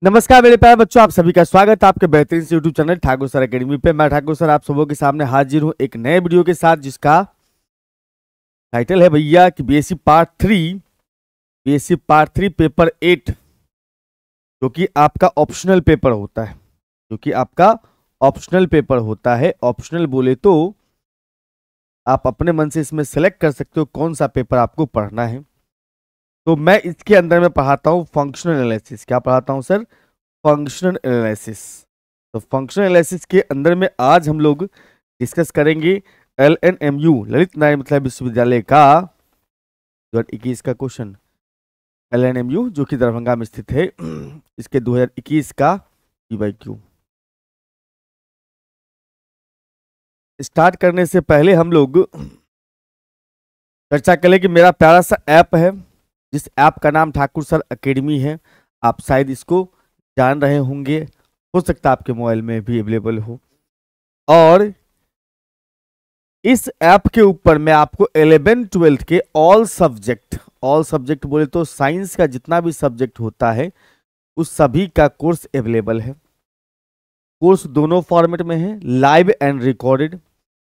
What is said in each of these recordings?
नमस्कार मेरे प्यारे बच्चों, आप सभी का स्वागत है आपके बेहतरीन से YouTube channel Thakur sir academy पे। मैं ठाकुर सर आप सबों के सामने हाजिर हूं एक नए वीडियो के साथ, जिसका टाइटल है भैया कि बीएससी पार्ट 3 पेपर 8, जो कि आपका ऑप्शनल पेपर होता है। ऑप्शनल बोले तो आप अपने मन से इसमें सेलेक्ट कर सकते हो कौन सा पेपर आपको पढ़ना है। तो मैं इसके अंदर में पढ़ाता हूँ फंक्शनल एनालिसिस। क्या पढ़ाता हूँ सर? Functional analysis. तो फंक्शनल एनालिसिस के अंदर में आज हम लोग डिस्कस करेंगे LNMU ललित नारायण मिथिला विश्वविद्यालय का 2021 का क्वेश्चन। LNMU जो कि दरभंगा में स्थित है, इसके 2021 का PYQ। स्टार्ट करने से पहले हम लोग चर्चा करें कि मेरा प्यारा सा ऐप है, जिस ऐप का नाम ठाकुर सर एकेडमी है। आप शायद इसको जान रहे होंगे, हो सकता है आपके मोबाइल में भी अवेलेबल हो। और इस ऐप के ऊपर मैं आपको 11-12 के ऑल सब्जेक्ट बोले तो साइंस का जितना भी सब्जेक्ट होता है उस सभी का कोर्स अवेलेबल है। कोर्स दोनों फॉर्मेट में है, live and recorded.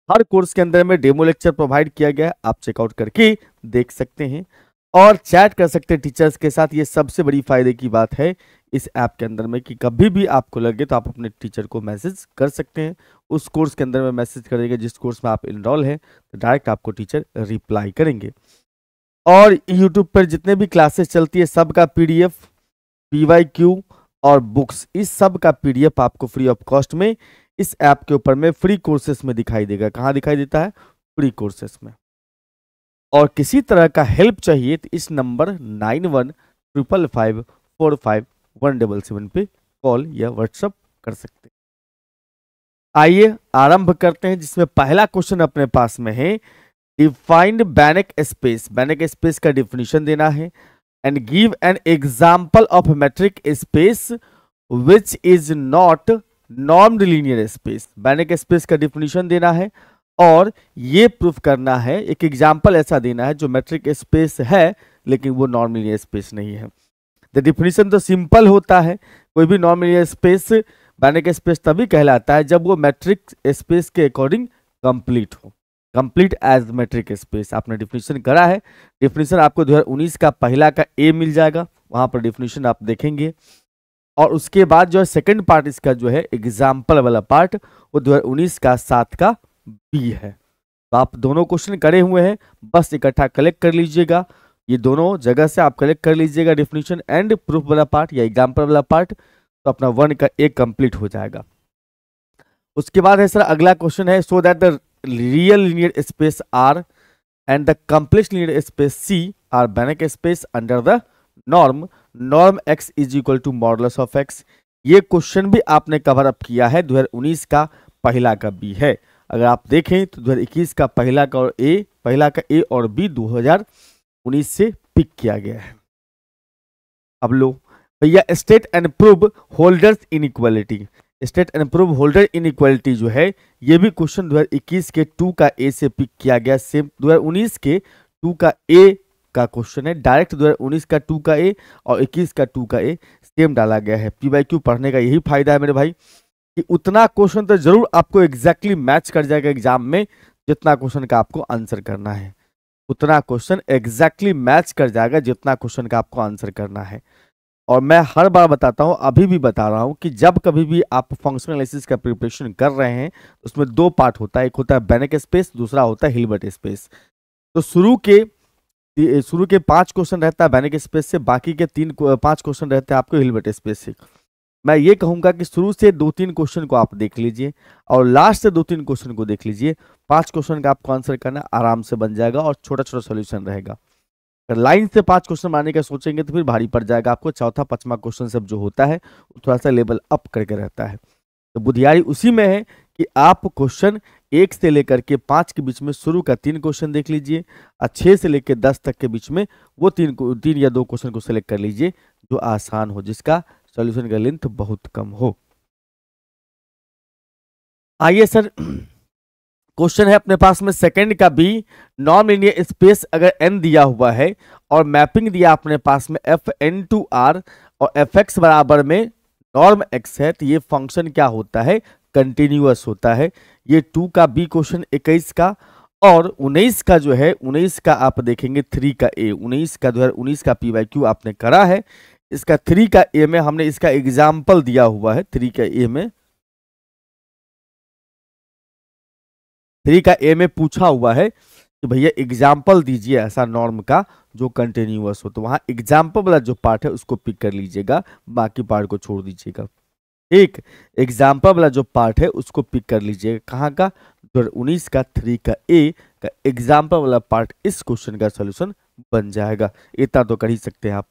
Her course के अंदर में डेमो लेक्चर प्रोवाइड किया गया है, आप चेकआउट करके देख सकते हैं और चैट कर सकते हैं टीचर्स के साथ। ये सबसे बड़ी फायदे की बात है इस ऐप के अंदर में कि कभी भी आपको लगे तो आप अपने टीचर को मैसेज कर सकते हैं। उस कोर्स के अंदर में मैसेज करेंगे जिस कोर्स में आप इनरोल हैं, तो डायरेक्ट आपको टीचर रिप्लाई करेंगे। और यूट्यूब पर जितने भी क्लासेस चलती है सबका PDF, PYQ और बुक्स, इस सब का PDF आपको फ्री ऑफ कॉस्ट में इस ऐप के ऊपर में फ्री कोर्सेस में दिखाई देगा। कहाँ दिखाई देता है? फ्री कोर्सेस में। और किसी तरह का हेल्प चाहिए तो इस नंबर 9155545177 पे कॉल या व्हाट्सएप कर सकते हैं। आइए आरंभ करते हैं, जिसमें पहला क्वेश्चन अपने पास में है defined Banach space. Banach space का डिफिनीशन देना है and give an example of metric space which is not normed linear space. Banach space का डिफिनीशन देना है और ये प्रूफ करना है, एक एग्जाम्पल ऐसा देना है जो मैट्रिक स्पेस है लेकिन वो नॉन लीनियर स्पेस नहीं है। द डिफिनीशन तो सिंपल होता है, कोई भी non linear space Banach space तभी कहलाता है जब वो मैट्रिक स्पेस के अकॉर्डिंग कंप्लीट हो, कंप्लीट एज मैट्रिक स्पेस। आपने डिफिनीशन करा है, डिफिनीशन आपको 2019 का पहला का A मिल जाएगा, वहां पर डिफिनीशन आप देखेंगे। और उसके बाद जो है सेकेंड पार्ट इसका जो है एग्जाम्पल वाला पार्ट, वो 2019 का 7 का B है। तो आप दोनों क्वेश्चन करे हुए हैं, बस इकट्ठा कलेक्ट कर लीजिएगा। ये दोनों जगह से आप कलेक्ट कर लीजिएगा, डिफिनीशन एंड प्रूफ वाला पार्ट या एग्जाम्पल वाला पार्ट, तो अपना 1 का A कंप्लीट हो जाएगा। उसके बाद है सर अगला क्वेश्चन है, so that the real linear space R and the complex linear space C are Banach space under the norm x is equal to modulus of x। ये क्वेश्चन भी आपने कवर अप किया है, 2019 का पहला का B है। अगर आप देखें तो 2021 का पहला का A और B 2019 से पिक किया गया है। अब लो भैया, state and prove holders inequality. State and prove holder inequality जो है, ये भी क्वेश्चन 2021 के 2 का A से पिक किया गया। सेम 2019 के 2 का A का क्वेश्चन है, डायरेक्ट 2019 का 2 का A और 21 का 2 का A सेम डाला गया है। PYQ पढ़ने का यही फायदा है मेरे भाई कि उतना क्वेश्चन तो जरूर आपको एग्जैक्टली मैच कर जाएगा एग्जाम में, जितना क्वेश्चन का आपको आंसर करना है। उतना क्वेश्चन एग्जैक्टली मैच कर जाएगा जितना क्वेश्चन का आपको आंसर करना है। और मैं हर बार बताता हूं, अभी भी बता रहा हूं कि जब कभी भी आप फंक्शनल एनालिसिस का प्रिपरेशन कर रहे हैं, उसमें 2 पार्ट होता है, एक होता है बैनेक स्पेस, दूसरा होता है हिल्बर्ट स्पेस। तो शुरू के 5 क्वेश्चन रहता है बैनेक स्पेस से, बाकी के 5 क्वेश्चन रहते हैं आपको हिल्बर्ट स्पेस से। मैं ये कहूंगा कि शुरू से 2-3 क्वेश्चन को आप देख लीजिए और लास्ट से 2-3 क्वेश्चन को देख लीजिए। 5 क्वेश्चन का आपको आंसर करना आराम से बन जाएगा और छोटा छोटा सॉल्यूशन रहेगा। अगर लाइन से 5 क्वेश्चन मारने का सोचेंगे तो फिर भारी पड़ जाएगा आपको। चौथा 5वां क्वेश्चन सब जो होता है थोड़ा सा लेवल अप करके रहता है। तो बुद्धियारी उसी में है कि आप क्वेश्चन 1 से लेकर के 5 के बीच में शुरू का 3 क्वेश्चन देख लीजिए और 6 से लेकर 10 तक के बीच में वो 3 या 2 क्वेश्चन को सिलेक्ट कर लीजिए जो आसान हो, जिसका सॉल्यूशन का लेंथ बहुत कम हो। आइए सर, क्वेश्चन है अपने पास में सेकंड का B, नॉन लीनियर स्पेस अगर n दिया हुआ है और मैपिंग दिया अपने पास में FN to R और fx बराबर में नॉर्म एक्स है तो ये फंक्शन क्या होता है, कंटिन्यूअस होता है। ये 2 का बी क्वेश्चन 21 का, और 19 का जो है 19 का आप देखेंगे 3 का ए, 19 का 2019 का PYQ आपने करा है। इसका 3 का ए में हमने इसका एग्जाम्पल दिया हुआ है। 3 का ए में, 3 का ए में पूछा हुआ है कि भैया एग्जाम्पल दीजिए ऐसा नॉर्म का जो कंटिन्यूअस हो, तो वहां एग्जाम्पल वाला जो पार्ट है उसको पिक कर लीजिएगा, बाकी पार्ट को छोड़ दीजिएगा। एक एग्जाम्पल वाला जो पार्ट है उसको पिक कर लीजिएगा, कहाँ का, 19 का 3 का ए का एग्जाम्पल वाला पार्ट इस क्वेश्चन का सॉल्यूशन बन जाएगा। इतना तो कर ही सकते हैं आप।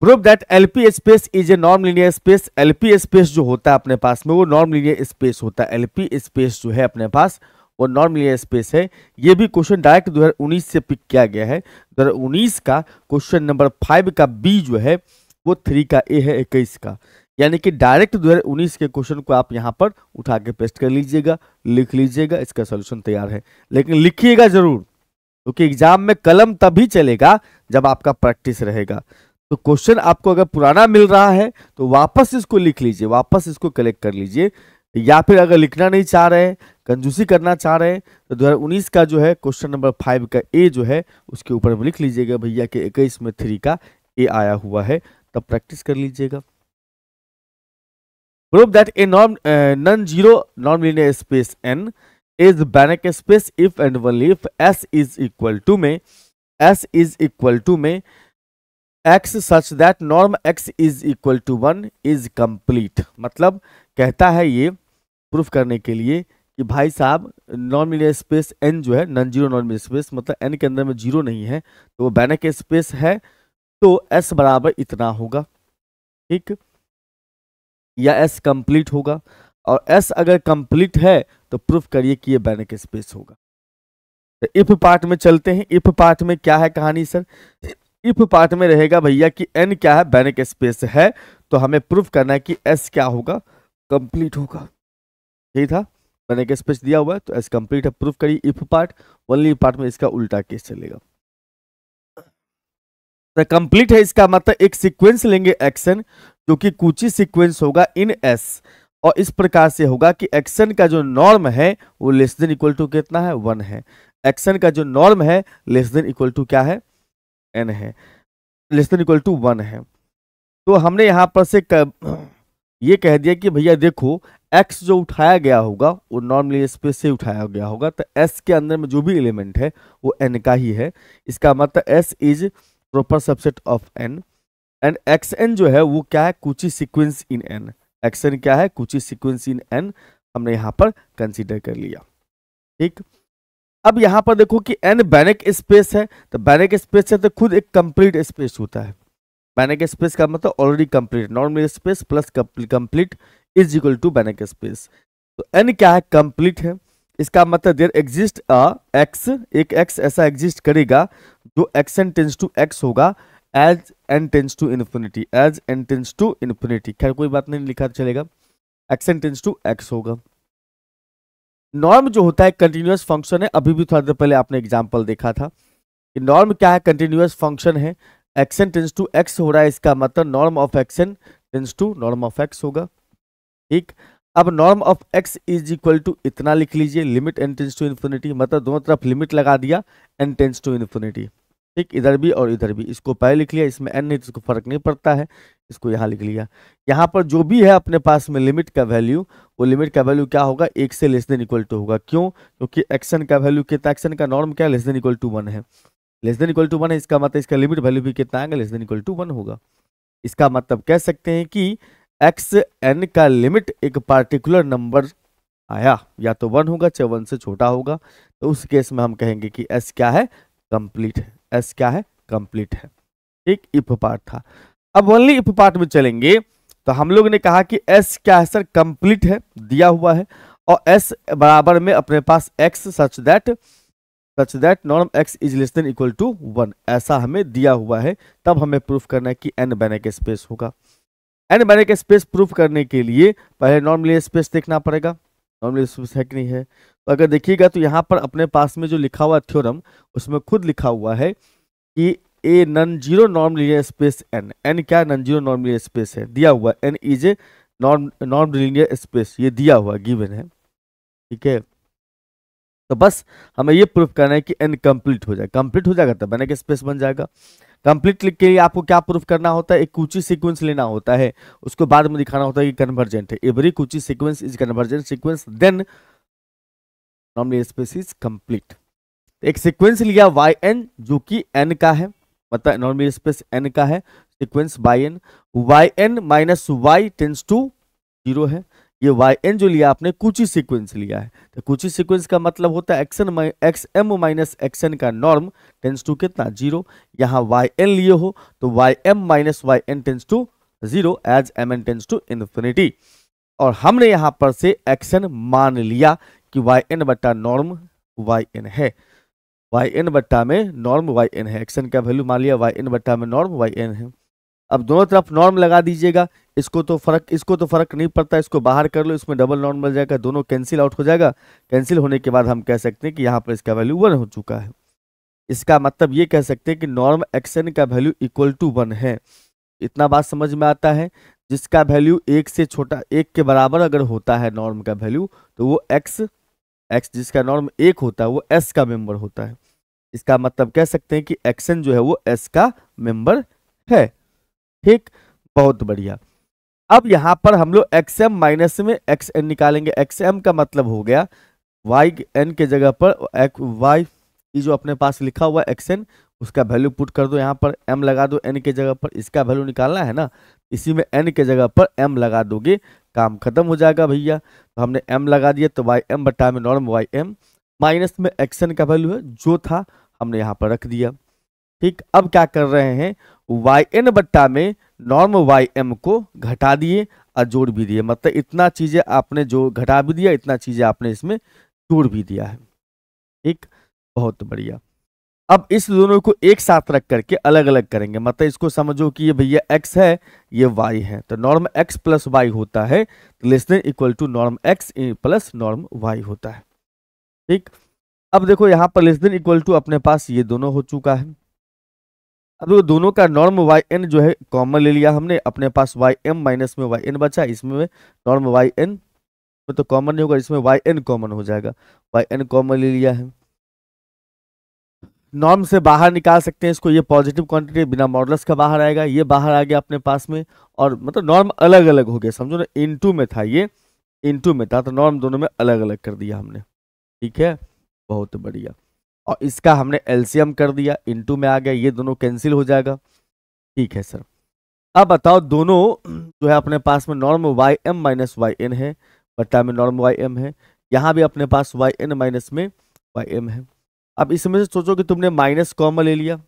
Prove that LP space is a norm linear space. LP space जो होता है अपने पास में वो नॉर्म लीनियर स्पेस होता है। एलपी स्पेस जो है अपने पास वो नॉर्म लीनियर स्पेस है। ये भी क्वेश्चन डायरेक्ट 2019 से पिक किया गया है। 2019 का क्वेश्चन नंबर 5 का बी जो है वो 3 का ए है 21 का, यानी कि डायरेक्ट 2019 के क्वेश्चन को आप यहाँ पर उठा के पेस्ट कर लीजिएगा, लिख लीजिएगा, इसका सॉल्यूशन तैयार है। लेकिन लिखिएगा जरूर, क्योंकि एग्जाम में कलम तभी चलेगा जब आपका प्रैक्टिस रहेगा। तो क्वेश्चन आपको अगर पुराना मिल रहा है तो वापस इसको लिख लीजिए, वापस इसको कलेक्ट कर लीजिए, या फिर अगर लिखना नहीं चाह रहे हैं, कंजूसी करना चाह रहे हैं, तो 2019 का जो है क्वेश्चन नंबर 5 का ए जो है उसके ऊपर लिख लीजिएगा भैया कि 21 में 3 का ए आया हुआ है, तब प्रैक्टिस कर लीजिएगा। Prove that A non zero non linear space n is Banach space if and only if S is equal to में x such that norm x is equal to 1 is complete। मतलब कहता है ये proof करने के लिए कि भाई साहब नॉन लीनियर स्पेस n जो है non zero non linear space, मतलब n के अंदर में जीरो नहीं है तो वो Banach स्पेस है, तो s बराबर इतना होगा, ठीक, या s कंप्लीट होगा। और s अगर कंप्लीट है तो प्रूफ करिए कि ये Banach स्पेस होगा। तो इफ पार्ट में चलते हैं। इफ पार्ट में क्या है कहानी सर, इफ पार्ट में रहेगा भैया कि n क्या है, Banach स्पेस है, तो हमें प्रूफ करना है कि s क्या होगा, कंप्लीट होगा। यही था, Banach स्पेस दिया हुआ है तो s कंप्लीट है, प्रूफ करिए इफ पार्ट। ओनली पार्ट में इसका उल्टा केस चलेगा। तो कंप्लीट है इसका मतलब एक सीक्वेंस लेंगे एक्शन जो कि कुची सीक्वेंस होगा इन s, और इस प्रकार से होगा कि एक्शन का जो नॉर्म है वो लेस देन इक्वल टू कितना है, 1 है। एक्शन का जो नॉर्म है लेस देन इक्वल टू क्या है, n है, लेस देन इक्वल टू 1 है। तो हमने यहां पर से ये कह दिया कि भैया देखो x जो उठाया गया होगा वो नॉर्म लीनियर स्पेस से उठाया गया होगा, तो s के अंदर में जो भी एलिमेंट है वो n का ही है। इसका मतलब s is proper subset of n, and xn जो है वो क्या है, कुची सीक्वेंस इन n। xn क्या है, कुची सीक्वेंस इन n, हमने यहाँ पर कंसीडर कर लिया, ठीक। अब यहाँ पर देखो कि n Banach स्पेस है, तो Banach स्पेस है तो खुद एक कंप्लीट स्पेस होता है। Banach स्पेस का मतलब already complete, normal space plus complete is equal to Banach space. तो n क्या है, कंप्लीट है। इसका मतलब देयर एग्जिस्ट अ x, एक x ऐसा एग्जिस्ट करेगा जो xn टेंस टू x होगा as n tends to infinity, as n tends to infinity. खैर कोई बात नहीं, लिखा चलेगा, xn टेंस टू x होगा। नॉर्म जो होता है कंटिन्यूअस फंक्शन है, अभी भी थोड़ा देर पहले आपने एग्जांपल देखा था कि नॉर्म क्या है, कंटिन्यूअस फंक्शन है, एक्शन टेंस टू एक्स हो रहा है, इसका मतलब norm of x n tends to norm of x होगा, ठीक। अब norm of x is equal to इतना लिख लीजिए, limit n tends to infinity, मतलब दोनों तरफ लिमिट लगा दिया एन टेंस टू इन्फिनिटी, ठीक, इधर भी और इधर भी। इसको पहले लिख लिया, इसमें एन नहीं तो इसको फर्क नहीं पड़ता है, इसको यहाँ लिख लिया। यहाँ पर जो भी है अपने पास में लिमिट का वैल्यू, वो लिमिट का वैल्यू क्या होगा, 1 से लेस देन इक्वल टू होगा। क्यों, क्योंकि एक्शन का वैल्यू कितना, एक्शन का नॉर्म क्या है, लेस देन इक्वल टू 1 है, लेस देन इक्वल टू 1 है, इसका मतलब इसका लिमिट वैल्यू भी कितना आएगा, लेस देन इक्वल टू 1 होगा। इसका मतलब कह सकते हैं कि एक्स एन का लिमिट एक पार्टिकुलर नंबर आया, या तो 1 होगा चाहे 1 से छोटा होगा, तो उस केस में हम कहेंगे कि एस क्या है, कंप्लीट है, एस क्या है, कंप्लीट है, ठीक। इफ पार्ट था। अब ओनली इफ पार्ट में चलेंगे, तो हम लोग ने कहा कि एस क्या है सर, कंप्लीट है, दिया हुआ है, और एस बराबर में अपने पास x such that norm x is less than equal to 1, ऐसा हमें दिया हुआ है। तब हमें प्रूफ करना है कि एन Banach स्पेस होगा। एन Banach स्पेस प्रूफ करने के लिए पहले नॉर्मल स्पेस देखना पड़ेगा, नॉर्मल स्पेस है कि नहीं है। तो अगर देखिएगा तो यहाँ पर अपने पास में जो लिखा हुआ थ्योरम, उसमें खुद लिखा हुआ है कि a non zero norm linear space N. N क्या non zero norm linear space है, दिया हुआ N is a norm linear space, ये दिया हुआ गिवन है। ठीक है, तो बस हमें ये प्रूफ करना है कि एन कंप्लीट हो जाए, कंप्लीट हो जाएगा तब बैनक स्पेस बन जाएगा। कंप्लीट के लिए आपको क्या प्रूफ करना होता है, एक कूची सीक्वेंस लेना होता है, उसको बाद में दिखाना होता है कि कन्वर्जेंट है। Every Cauchy sequence is convergent sequence, then norm linear space is complete. एक सीक्वेंस लिया वाई एन जो कि एन का है, मतलब नॉर्म लीनियर स्पेस एन का है, sequence y n, y N minus y tends to zero है। ये वाई एन जो लिया आपने कूची सीक्वेंस लिया है, तो कूची सीक्वेंस का मतलब होता है x M minus x N का नॉर्म टेंस टू कितना जीरो। यहाँ वाई एन लिए हो तो y M minus y N tends to zero as m n tends to infinity. और हमने यहाँ पर से एक्स एन मान लिया कि वाई एन बट्टा नॉर्म वाई एन है, वाई एन बट्टा में नॉर्म वाई एन है, एक्स एन का वैल्यू मान लिया वाई एन बट्टा में नॉर्म वाई एन है। अब दोनों तरफ नॉर्म लगा दीजिएगा, इसको तो फर्क नहीं पड़ता, इसको बाहर कर लो, इसमें डबल नॉर्म मिल जाएगा, दोनों कैंसिल आउट हो जाएगा। कैंसिल होने के बाद हम कह सकते हैं कि यहाँ पर इसका वैल्यू 1 हो चुका है। इसका मतलब ये कह सकते हैं कि नॉर्म एक्स एन का वैल्यू इक्वल टू 1 है। इतना बात समझ में आता है, जिसका वैल्यू 1 से छोटा 1 के बराबर अगर होता है नॉर्म का वैल्यू, तो वो एक्स जिसका नॉर्म 1 होता है वो एस का मेंबर होता है। इसका मतलब कह सकते हैं कि एक्स एन जो है वो एस का मेंबर है। ठीक, बहुत बढ़िया। अब यहां पर हम लोग एक्स एम माइनस में एक्स एन निकालेंगे। एक्स एम का मतलब हो गया वाई एन के जगह पर वाई जो अपने पास लिखा हुआ एक्स एन, उसका वैल्यू पुट कर दो, यहाँ पर एम लगा दो एन के जगह पर, इसका वैल्यू निकालना है ना, इसी में एन के जगह पर एम लगा दोगे, काम खत्म हो जाएगा भैया। तो हमने एम लगा दिया, तो वाई एम बट्टा में नॉर्म वाई एम माइनस में एक्स एन का वैल्यू है जो था हमने यहाँ पर रख दिया। ठीक, अब क्या कर रहे हैं, वाई एन बट्टा में नॉर्म वाई एम को घटा दिए और जोड़ भी दिए, मतलब इतना चीजें आपने जो घटा भी दिया, इतना चीजें आपने इसमें जोड़ भी दिया है। ठीक, बहुत बढ़िया। अब इस दोनों को एक साथ रख करके अलग अलग करेंगे, मतलब इसको समझो कि ये भैया x है, ये y है, तो नॉर्म x प्लस वाई होता है, तो less than equal to norm x प्लस नॉर्म y होता है। ठीक, अब देखो यहाँ पर लेस देन इक्वल टू अपने पास ये दोनों हो चुका है। अब वो दोनों का नॉर्म वाई एन जो है कॉमन ले लिया हमने, अपने पास वाई एम माइनस में वाई एन बचा, इसमें नॉर्म वाई एन में तो कॉमन नहीं होगा, इसमें वाई एन कॉमन हो जाएगा, वाई एन कॉमन ले लिया है। नॉर्म से बाहर निकाल सकते हैं इसको, ये पॉजिटिव क्वांटिटी बिना मॉडुलस का बाहर आएगा, ये बाहर आ गया अपने पास में, और मतलब नॉर्म अलग अलग हो गया, समझो ना, इनटू में था, ये इनटू में था, तो नॉर्म दोनों में अलग अलग कर दिया हमने। ठीक है, बहुत बढ़िया। और इसका हमने एलसीएम कर दिया, इनटू में आ गया, ये दोनों कैंसिल हो जाएगा। ठीक है सर, अब बताओ दोनों जो है अपने पास में norm y M minus y n है, बट्टा में नॉर्म वाई एम है, यहाँ भी अपने पास वाई एन माइनस में वाई एम है। अब इसमें से सोचो कि तुमने माइनस कॉमन ले लिया,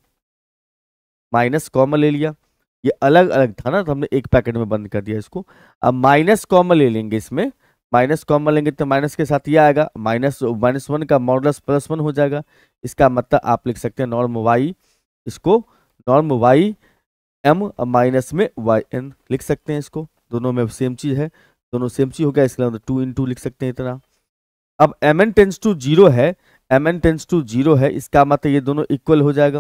माइनस कॉमन ले लिया, ये अलग अलग था ना, तो हमने एक पैकेट में बंद कर दिया इसको। अब माइनस कॉमन ले लेंगे, इसमें माइनस कॉमन लेंगे तो माइनस के साथ ये आएगा, माइनस 1 का मॉडुलस प्लस 1 हो जाएगा। इसका मतलब आप लिख सकते हैं नॉर्म वाई, इसको नॉर्म वाई एम माइनस में वाई एन लिख सकते हैं, इसको दोनों में सेम चीज है, दोनों सेम चीज हो गया, इसके लिए 2 × 2 लिख सकते हैं इतना। अब m n tends to zero है, m n tends to zero है, इसका मतलब ये दोनों इक्वल हो जाएगा,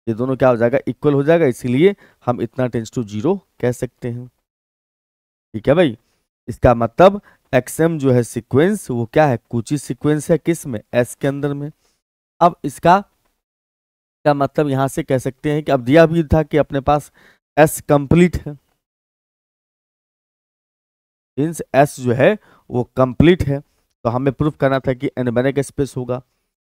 ये दोनों क्या हो जाएगा, इक्वल हो जाएगा, इसीलिए हम इतना टेंस टू जीरो कह सकते हैं। ठीक है भाई, इसका मतलब एक्सएम जो है सीक्वेंस वो क्या है, कूची सीक्वेंस है, किस में, एस के अंदर में। अब इसका क्या मतलब यहां से कह सकते हैं कि अब दिया भी था कि अपने पास एस कंप्लीट है, मींस एस जो है वो कंप्लीट है, तो हमें प्रूफ करना था कि एन-बैनक स्पेस होगा,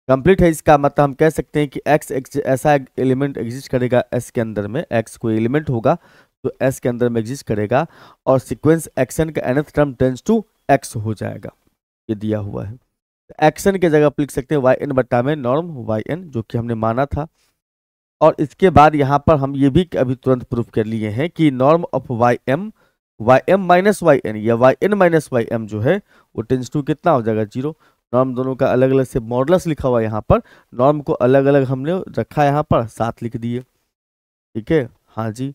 कंप्लीट है। इसका मतलब हम कह सकते हैं कि एक्स ऐसा एलिमेंट एग्जिस्ट करेगा एस के अंदर में, एक्स कोई एलिमेंट होगा तो एस के अंदर में एग्जिस्ट करेगा, और सीक्वेंस एक्सन का nth term tends to x हो जाएगा, ये दिया हुआ है। एक्सन के जगह पर लिख सकते हैं वाई एन बट्टा में नॉर्म वाई एन, जो कि हमने माना था। और इसके बाद यहाँ पर हम ये भी अभी तुरंत प्रूफ कर लिए हैं कि norm of y M minus y N या Y N minus Y m जो है वो टेंस टू कितना हो जाएगा, 0। नॉर्म दोनों का अलग अलग से मॉडुलस लिखा हुआ है यहाँ पर, नॉर्म को अलग अलग हमने रखा यहाँ पर, साथ लिख दिए। ठीक है, हाँ जी।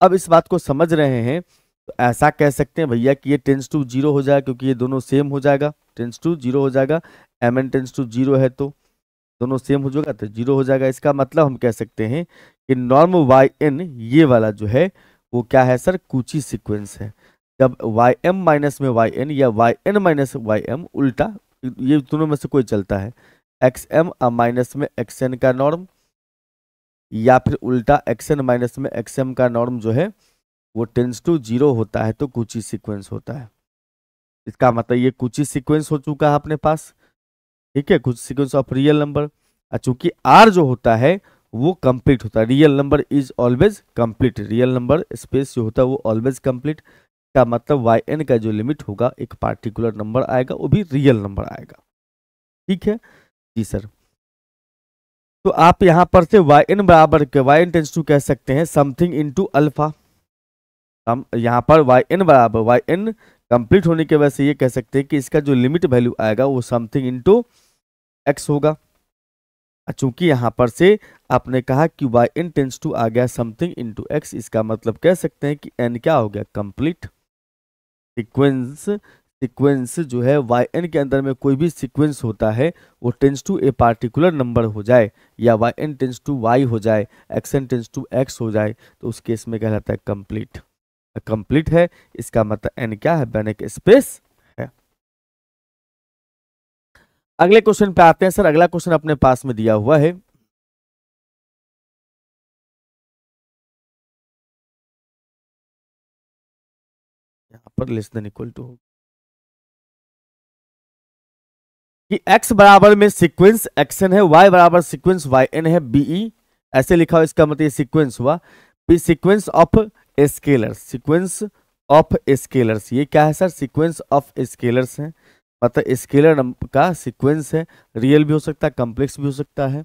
अब इस बात को समझ रहे हैं तो ऐसा कह सकते हैं भैया कि ये टेंस टू 0 हो जाएगा, क्योंकि ये दोनों सेम हो जाएगा, टेंस टू 0 हो जाएगा, एम एन टेंस टू 0 है तो दोनों सेम हो जाएगा तो 0 हो जाएगा। इसका मतलब हम कह सकते हैं कि नॉर्म वाई एन ये वाला जो है वो क्या है सर, कूची सीक्वेंस है। जब वाई एम माइनस में वाई एन या Y N minus Y M, उल्टा ये दोनों में से कोई चलता है, एक्स एम माइनस में एक्स एन का नॉर्म, या फिर उल्टा एक्स एन माइनस में एक्स एम का नॉर्म जो है वो टेंस टू 0 होता है तो कूची सीक्वेंस होता है। इसका मतलब ये कूची सीक्वेंस हो चुका है अपने पास, ठीक है, कुछ सीक्वेंस ऑफ रियल नंबर। चूंकि आर जो होता है वो कंप्लीट होता है, real number is always complete, real number space जो होता है वो ऑलवेज कंप्लीट। का मतलब वाई एन का जो लिमिट होगा एक पार्टिकुलर नंबर आएगा, वो भी रियल नंबर आएगा, ठीक है जी सर। तो आप यहां पर से वाई एन बराबर के वाई एन टेंस टू कह सकते हैं समथिंग इनटू अल्फा। हम यहाँ पर वाई एन बराबर वाई एन कंप्लीट होने के वजह से ये कह सकते हैं कि इसका जो लिमिट वैल्यू आएगा वो समथिंग इनटू एक्स होगा। चूंकि यहाँ पर से आपने कहा कि वाई एन टेंस टू आ गया समथिंग इनटू एक्स, इसका मतलब कह सकते हैं कि एन क्या हो गया, कंप्लीट सीक्वेंस। सीक्वेंस जो है वाई एन के अंदर में कोई भी सीक्वेंस होता है वो tends to a particular number हो जाए, या Y N tends to Y हो जाए, X N tends to x हो जाए, तो उस केस में कहलाता है कंप्लीट। कंप्लीट है इसका मतलब एन क्या है, बेनेक स्पेस है। अगले क्वेश्चन पे आते हैं सर। अगला क्वेश्चन अपने पास में दिया हुआ है, यहाँ पर लेस देन इक्वल टू कि x बराबर में सीक्वेंस xn है, y बराबर सीक्वेंस yn है, be ऐसे लिखा हो, इसका मतलब सीक्वेंस हुआ। B sequence of scalars, sequence of scalars, ये क्या है सर, सीक्वेंस ऑफ स्केलर्स है, मतलब स्केलर का सीक्वेंस है, रियल भी हो सकता है, कॉम्प्लेक्स भी हो सकता है।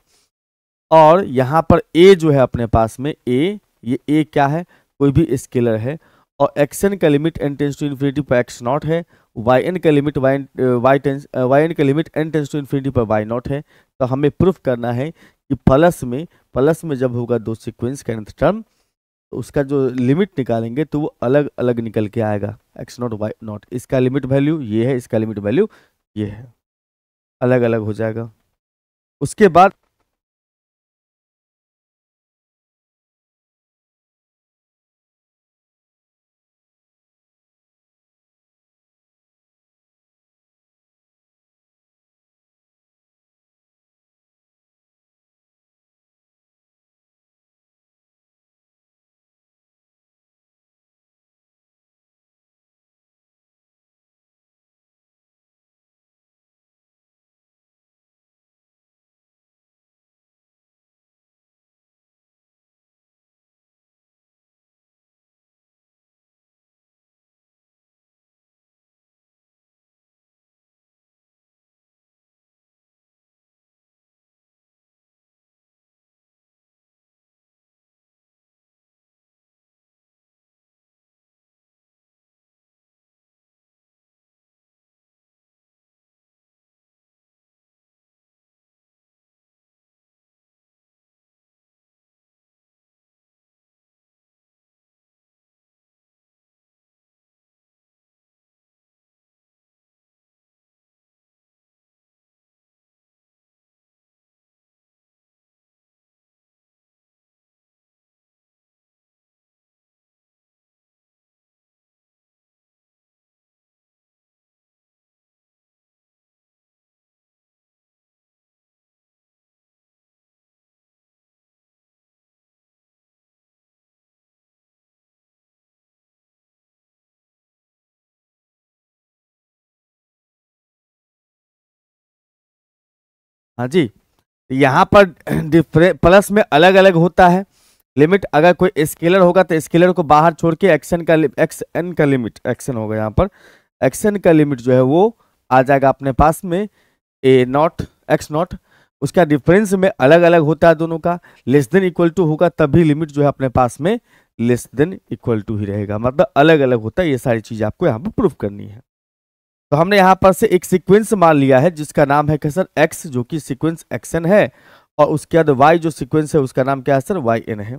और यहाँ पर a जो है अपने पास में a, ये a क्या है, कोई भी स्केलर है, और xn का limit n tends to infinity पर x नॉट है, yn का लिमिट yn का limit n tends to infinity पर y नॉट है। तो हमें प्रूफ करना है कि प्लस में जब होगा दो सीक्वेंस का nth टर्म, तो उसका जो लिमिट निकालेंगे तो वो अलग अलग निकल के आएगा, x नॉट y नॉट, इसका लिमिट वैल्यू ये है, इसका लिमिट वैल्यू ये है, अलग अलग हो जाएगा। उसके बाद हाँ जी, यहाँ पर प्लस में अलग अलग होता है लिमिट। अगर कोई स्केलर होगा तो स्केलर को बाहर छोड़ के एक्सन का लिमिट, एक्सन होगा यहाँ पर, एक्सन का लिमिट जो है वो आ जाएगा अपने पास में ए नॉट एक्स नॉट। उसका डिफरेंस में अलग अलग होता है दोनों का, लेस देन इक्वल टू होगा तभी लिमिट जो है अपने पास में लेस देन इक्वल टू ही रहेगा, मतलब अलग अलग होता है। ये सारी चीज आपको यहाँ पर प्रूफ करनी है। तो हमने यहाँ पर से एक सीक्वेंस मान लिया है जिसका नाम है क्या सर, एक्स, जो कि सीक्वेंस एक्सन है, और उसके बाद वाई जो सीक्वेंस है उसका नाम क्या है सर, वाई एन है।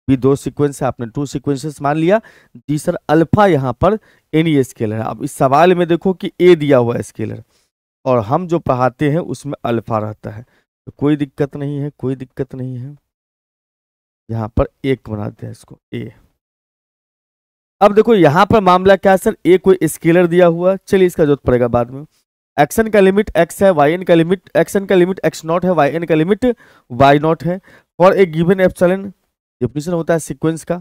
भी दो सीक्वेंस है, आपने टू सीक्वेंसेस मान लिया जी सर। अल्फा यहाँ पर एन ये स्केलर है। अब इस सवाल में देखो कि ए दिया हुआ है स्केलर, और हम जो पढ़ाते हैं उसमें अल्फा रहता है, तो कोई दिक्कत नहीं है, कोई दिक्कत नहीं है। यहाँ पर 1 बना दिया इसको ए। अब देखो यहाँ पर मामला क्या है सर, ए कोई स्केलर दिया हुआ, चलिए इसका जरूरत पड़ेगा बाद में। एक्सन का लिमिट x है, वाई एन का लिमिट एक्सन का लिमिट x नॉट है, वाई एन का लिमिट y नॉट है। और एक गिवन एप्सिलॉन डेफिनेशन होता है सीक्वेंस का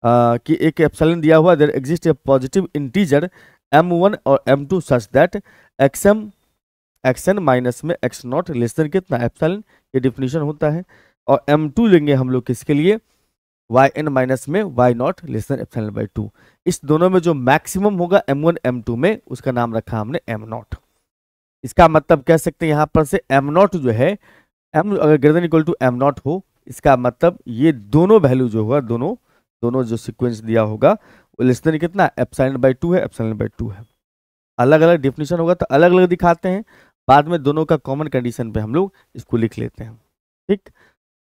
कि एक एप्सिलॉन दिया हुआ, there exist a positive integer m1 और m2 such that xn minus में x नॉट लेस देन कितना एप्सिलॉन, ये डेफिनेशन होता है। और m2 लेंगे हम लोग किसके लिए, yn माइनस में y not less than epsilon by 2। इस दोनों में जो मैक्सिमम होगा m1 m2 में, उसका नाम रखा हमने m नॉट। इसका मतलब कह सकते हैं यहाँ पर से m नॉट जो है, m अगर greater than equal to m naught हो, इसका मतलब ये दोनों वैल्यू जो होगा, दोनों जो सीक्वेंस दिया होगा वो लेस देन कितना एप्सिलॉन बाई 2 है, एप्सिलॉन बाई 2 है। अलग अलग डेफिनेशन होगा तो अलग अलग दिखाते हैं, बाद में दोनों का कॉमन कंडीशन पे हम लोग इसको लिख लेते हैं। ठीक,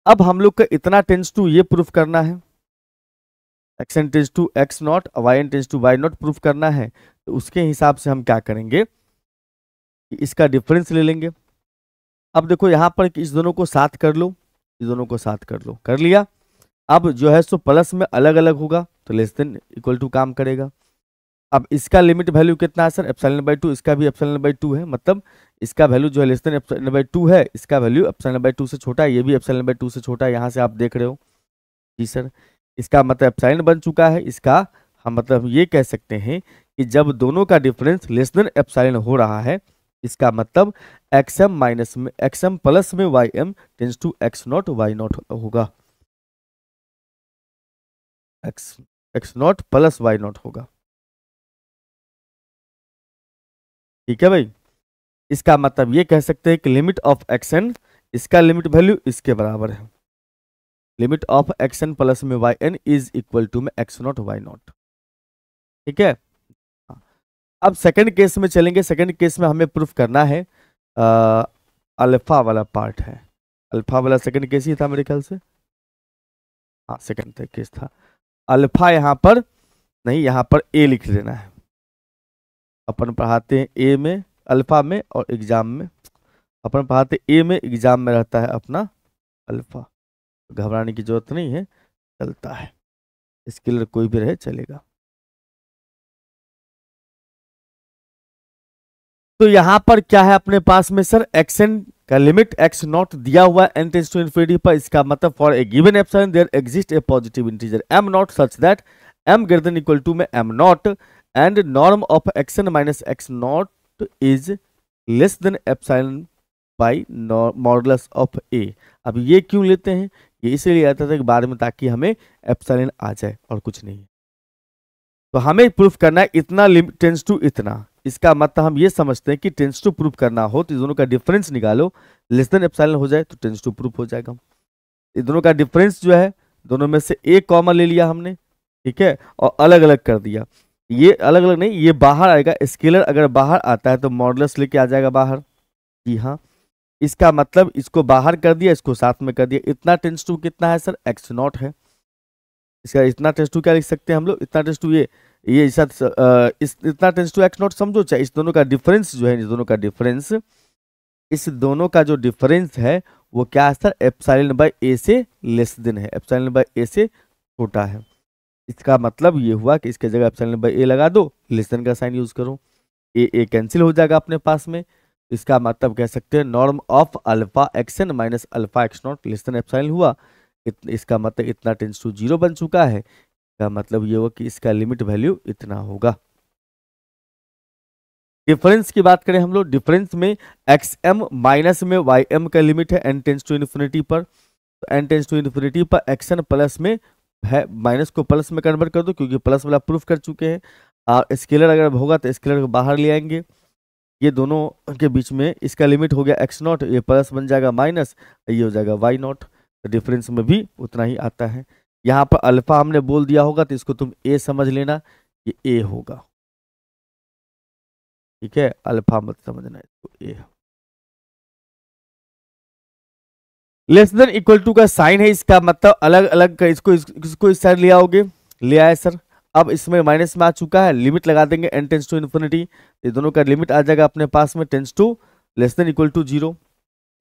अब हम लोग का इतना टेंस टू ये प्रूफ करना है, X N tends to X naught, Y N tends to Y naught proof करना है। तो उसके हिसाब से हम क्या करेंगे कि इसका डिफरेंस ले लेंगे। अब देखो यहाँ पर कि इस दोनों को साथ कर लो, इस दोनों को साथ कर लो, कर लिया। अब जो है सो प्लस में अलग अलग होगा तो लेस देन इक्वल टू काम करेगा। अब इसका लिमिट वैल्यू कितना है सर, एप्सिलॉन बाई 2, इसका भी एप्सिलॉन बाई 2 है, मतलब इसका वैल्यू जो है लेस देन एप्सिलॉन बाई 2 है, इसका वैल्यू एप्सिलॉन बाई 2 से छोटा है, ये भी एप्सिलॉन बाई 2 से छोटा है, यहाँ से आप देख रहे हो। जी सर, इसका मतलब एप्सिलॉन बन चुका है। इसका हम मतलब ये कह सकते हैं कि जब दोनों का डिफरेंस लेस देन एप्सिलॉन हो रहा है, इसका मतलब xm माइनस में xm प्लस में ym tends to x naught y naught होगा, x naught plus y naught होगा। ठीक है भाई, इसका मतलब ये कह सकते हैं कि लिमिट ऑफ xn, इसका लिमिट वैल्यू इसके बराबर है, लिमिट ऑफ xn प्लस में yn इज इक्वल टू में x नॉट y नॉट। ठीक है, अब सेकंड केस में चलेंगे। सेकंड केस में हमें प्रूफ करना है अल्फा वाला पार्ट है, अल्फा वाला सेकंड केस ही था मेरे ख्याल से, हाँ सेकंड केस था। अल्फा यहाँ पर नहीं, यहाँ पर ए लिख देना है। अपन पढ़ाते हैं ए में अल्फा में, और एग्जाम में अपन पढ़ाते ए में, एग्जाम में रहता है अपना अल्फा। घबराने की जरूरत नहीं है, चलता है, स्केलर कोई भी रहे चलेगा। तो यहां पर क्या है अपने पास में सर, एक्सन का लिमिट x नॉट दिया हुआ n टेंस टू इन्फिनिटी पर, इसका मतलब for a given epsilon there exist a positive integer m naught such that m greater than equal to में m naught and norm of xn minus x naught is less than epsilon by modulus of a। अब ये क्यों लेते हैं, ये इसलिए आता था कि बाद में ताकि हमें एप्सिलॉन आ जाए और कुछ नहीं। तो हमें प्रूफ करना है इतना लिमिट टेंस टू इतना, इसका मतलब हम ये समझते हैं कि टेंस टू प्रूफ करना हो तो दोनों का डिफरेंस निकालो, लेस देन एप्सिलॉन हो जाए तो टेंस टू प्रूफ हो जाएगा। ये दोनों का डिफरेंस जो है, दोनों में से एक कॉमन ले लिया हमने, ठीक है, और अलग अलग कर दिया। ये अलग अलग नहीं, ये बाहर आएगा, स्केलर अगर बाहर आता है तो मॉडुलस लेके आ जाएगा बाहर। जी हाँ, इसका मतलब इसको बाहर कर दिया, इसको साथ में कर दिया। इतना टेंस टू कितना है सर, एक्स नॉट है। इसका इतना टेंस टू क्या लिख सकते हैं हम लोग, इतना टेंस टू ये इतना टेंस टू एक्स नॉट समझो, चाहे इस दोनों का डिफरेंस जो है, इस दोनों का डिफरेंस, इस दोनों का जो डिफरेंस है वो क्या है सर, एप्सिलॉन बाय ए से लेस देन है, एप्सिलॉन बाय ए से छोटा है। इसका मतलब ये हुआ कि इसके जगह एप्सिलॉन बाय ए लगा दो, लेस देन का साइन यूज करो, ए कैंसिल हो जाएगा अपने पास में। इसका मतलब कह सकते हैं norm of alpha action minus alpha x not less than epsilon हुआ। इसका मतलब इतना टेंस टू 0 बन चुका है। का मतलब ये हुआ कि इसका लिमिट वैल्यू इतना होगा। डिफरेंस की बात करें हम लोग, डिफरेंस में xm माइनस में ym का लिमिट है n टेंस टू इन्फिनिटी पर, तो n टेंस टू इन्फिनिटी पर xn प्लस में है, माइनस को प्लस में कन्वर्ट कर दो क्योंकि प्लस वाला प्रूफ कर चुके हैं। और स्केलर अगर होगा तो स्केलर को बाहर ले आएंगे, ये दोनों के बीच में इसका लिमिट हो गया x नॉट, ये प्लस बन जाएगा माइनस, ये हो जाएगा y नॉट। तो डिफरेंस में भी उतना ही आता है। यहाँ पर अल्फा हमने बोल दिया होगा तो इसको तुम a समझ लेना, ये a होगा, ठीक है, अल्फा मत समझना इसको, a। Less than equal to का साइन है, इसका मतलब अलग अलग का, इसको इस साइड ले आओगे, ले आए सर। अब इसमें माइनस में आ चुका है, लिमिट लगा देंगे n टेंस टू इन्फिनिटी, ये दोनों का लिमिट आ जाएगा अपने पास में tends to less than equal to 0,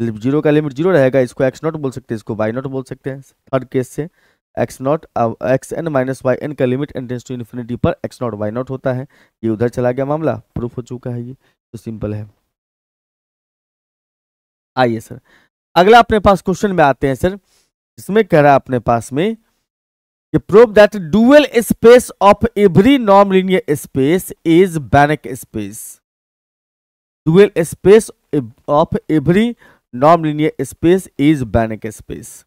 0 का लिमिट 0 रहेगा। इसको x नॉट बोल सकते हैं, इसको y नॉट बोल सकते हैं थर्ड केस से। X naught x N minus y n का limit n tends to infinity पर एक्स नॉट वाई नॉट होता है। ये उधर चला गया, मामला प्रूफ हो चुका है, ये तो सिंपल है। आइए सर अगला अपने पास क्वेश्चन में आते हैं सर, इसमें कह रहा है अपने पास में कि prove that dual space of every non linear space is Banach space. Dual space of every non linear space is Banach space.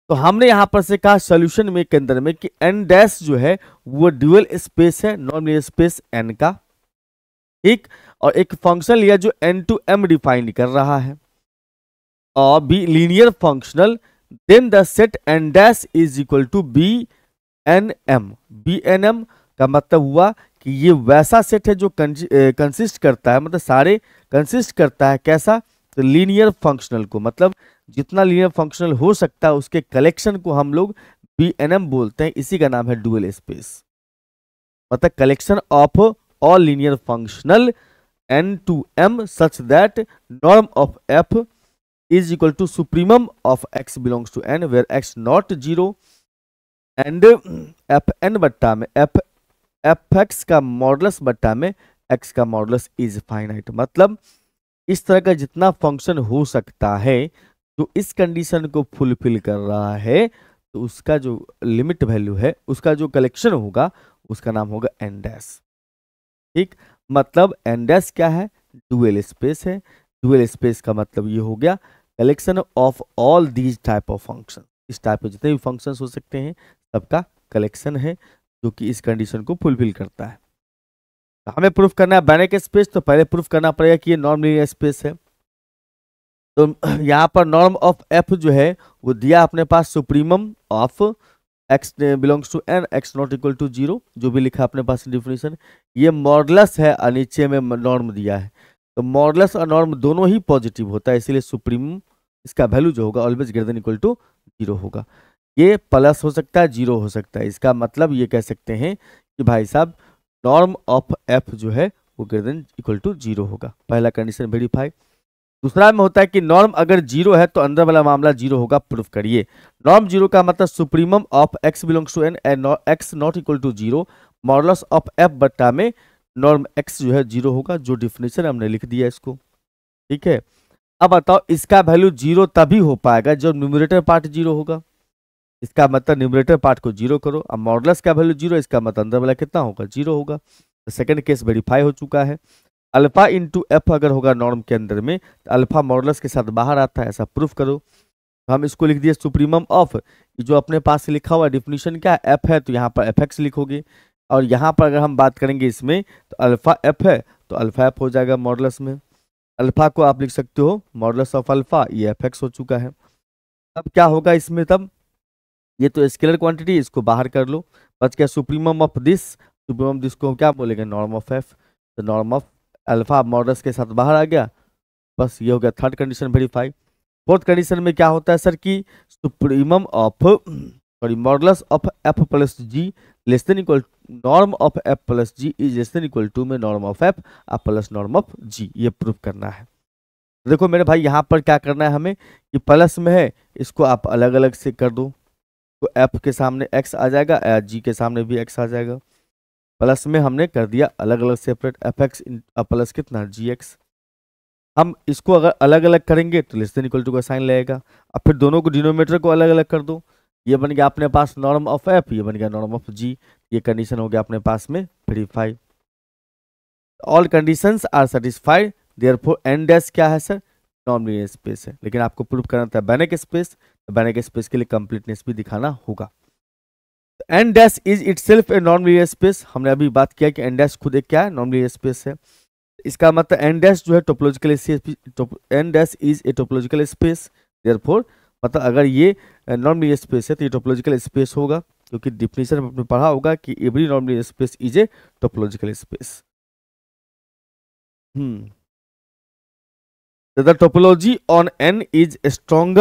तो हमने यहां पर से कहा सॉल्यूशन में के अंदर में कि एन डैश जो है वो ड्यूअल स्पेस है नॉन लीनियर स्पेस एन का, ठीक, और एक फंक्शन लिया जो एन टू एम डिफाइन कर रहा है और be linear functional, then the set N dash is equal to B N M. B N M का मतलब हुआ कि ये वैसा सेट है जो कंसिस्ट करता है, मतलब सारे कंसिस्ट करता है कैसा, तो लीनियर फंक्शनल को, मतलब जितना लीनियर फंक्शनल हो सकता है उसके कलेक्शन को हम लोग बी एन एम बोलते हैं, इसी का नाम है डुअल स्पेस। मतलब collection of all linear functional N to M such that norm of F is equal to supremum of x belongs to N where X not zero and F N बट्टा में F X का modulus बट्टा में x का modulus is finite. मतलब इस तरह का जितना फंक्शन हो सकता है जो इस कंडीशन को फुलफिल कर रहा है, तो उसका जो लिमिट वैल्यू है, उसका जो कलेक्शन होगा उसका नाम होगा एन डैश। ठीक, मतलब एन डैश क्या है, डुअल स्पेस है। डुअल स्पेस का मतलब ये हो गया collection of all these type of function, इस टाइप के जितने भी फंक्शन हो सकते हैं सबका कलेक्शन है जो कि इस कंडीशन को फुलफिल करता है। हमें प्रूफ करना है बैनक स्पेस, तो पहले प्रूफ करना पड़ेगा कि ये नॉर्म लीनियर स्पेस है। तो यहाँ पर नॉर्म ऑफ एफ जो है वो दिया अपने पास supremum of x belongs to n x not equal to zero, जो भी लिखा अपने पास डिफिनेशन। ये मॉडुलस है और नीचे में नॉर्म दिया है, तो मॉडुलस और नॉर्म दोनों ही पॉजिटिव होता है, इसीलिए सुप्रीमम इसका वैल्यू जो होगा always greater than equal to zero होगा। ये प्लस हो सकता है, जीरो हो सकता है, इसका मतलब ये कह सकते हैं कि भाई साहब नॉर्म ऑफ एफ जो है वो greater than equal to zero होगा। पहला कंडीशन वेरीफाई। दूसरा में होता है कि नॉर्म अगर जीरो है तो अंदर वाला मामला जीरो होगा, प्रूफ करिए। नॉर्म जीरो का मतलब supremum of x belongs to N and X not equal to zero, modulus of F बट्टा में नॉर्म एक्स जो है जीरो होगा, जो डिफिनेशन हमने लिख दिया इसको। ठीक है, अब बताओ इसका वैल्यू जीरो तभी हो पाएगा जब न्यूमरेटर पार्ट जीरो होगा। इसका मतलब न्यूमरेटर पार्ट को जीरो करो, अब मॉडुलस का वैल्यू जीरो, इसका मतलब अंदर वाला कितना होगा, जीरो होगा। तो सेकंड केस वेरीफाई हो चुका है। अल्फा इंटू एफ अगर होगा नॉर्म के अंदर में तो अल्फा मॉडुलस के साथ बाहर आता है, ऐसा प्रूफ करो। तो हम इसको लिख दिए सुप्रीमम ऑफ, जो अपने पास लिखा हुआ डिफिनीशन क्या है, एफ है तो यहाँ पर एफ एक्स लिखोगे, और यहाँ पर अगर हम बात करेंगे इसमें तो अल्फा एफ है तो अल्फा एफ हो जाएगा मॉडुलस में। अल्फा को आप लिख सकते हो मॉडुलस ऑफ अल्फा, ये एफ एक्स हो चुका है। अब क्या होगा इसमें, तब ये तो स्केलर क्वांटिटी, इसको बाहर कर लो, बच गया supremum of this. Supremum this को हम क्या बोलेंगे, नॉर्म ऑफ एफ, तो नॉर्म ऑफ अल्फा मॉडुलस के साथ बाहर आ गया। बस ये हो गया third condition verify. Fourth condition में क्या होता है सर कि supremum of modulus of f plus g less than equal, norm of f plus g is less than equal to में norm of f plus norm of g, ये proof करना है। देखो मेरे भाई यहाँ पर क्या करना है हमें कि प्लस में है इसको आप अलग अलग से कर दो, तो एफ के सामने एक्स आ जाएगा, जी के सामने भी एक्स आ जाएगा। प्लस में हमने कर दिया अलग अलग सेपरेट, एफ एक्स प्लस कितना जी एक्स। हम इसको अगर अलग अलग करेंगे तो लेस देन इक्वल टू का साइन लगेगा। अब फिर दोनों को डिनोमिनेटर को अलग अलग कर दो, ये बन गया अपने पास नॉर्म ऑफ एफ, ये बन गया नॉर्म ऑफ जी। ये कंडीशन हो गया अपने पास में verify. All conditions are satisfied, therefore N dash क्या है सर, नॉन लीनियर स्पेस है। लेकिन आपको प्रूफ करना था बैनक स्पेस, तो बैनक स्पेस के लिए कंप्लीटनेस भी दिखाना होगा। N dash is itself a non linear space, हमने अभी बात किया कि एन डैश खुद एक क्या है, नॉन लीनियर स्पेस है। इसका मतलब एन डैश जो है topological, N dash is a topological space, therefore मतलब अगर ये नॉन लीनियर स्पेस है तो ये टोपोलॉजिकल स्पेस होगा, क्योंकि डिफिनेशन में आपने पढ़ा होगा कि every non linear space is a topological space. The topology on n is strong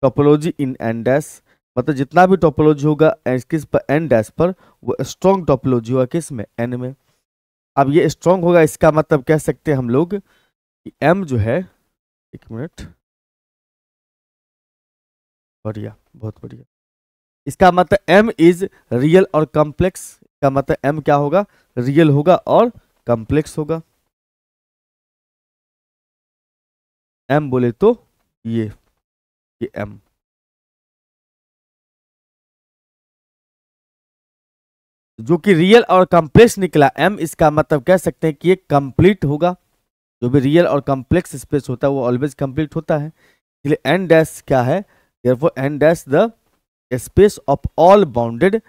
topology in n dash, मतलब जितना भी टोपोलॉजी होगा किस पर, एन डैश पर, वो स्ट्रॉन्ग टोपोलॉजी होगा किस में, एन में। अब ये स्ट्रॉन्ग होगा, इसका मतलब कह सकते हैं हम लोग कि एम जो है, एक मिनट, बढ़िया, बहुत बढ़िया। इसका मतलब m इज रियल और कॉम्प्लेक्स, का मतलब m क्या होगा, रियल होगा और कॉम्प्लेक्स होगा। m बोले तो ये m। जो कि रियल और कॉम्प्लेक्स निकला m, इसका मतलब कह सकते हैं कि ये कंप्लीट होगा। जो भी रियल और कॉम्प्लेक्स स्पेस होता है वो ऑलवेज कंप्लीट होता है। इसलिए n डैश क्या है, therefore n dash the space of all bounded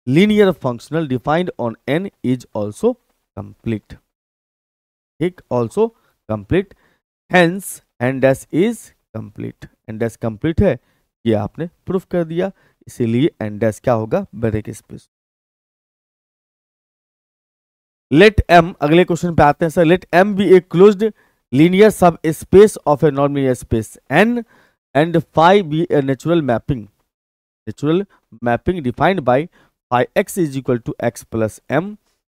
linear functional defined on n is also complete. ठीक, also complete, hence n dash is complete. n dash complete है, ये आपने प्रूफ कर दिया, इसीलिए n डैश क्या होगा, ब्रैकेट स्पेस। लेट m, अगले क्वेश्चन पे आते हैं sir. Let m be a closed linear sub space of a non linear space n and phi be a natural mapping defined by phi x is equal to x plus m,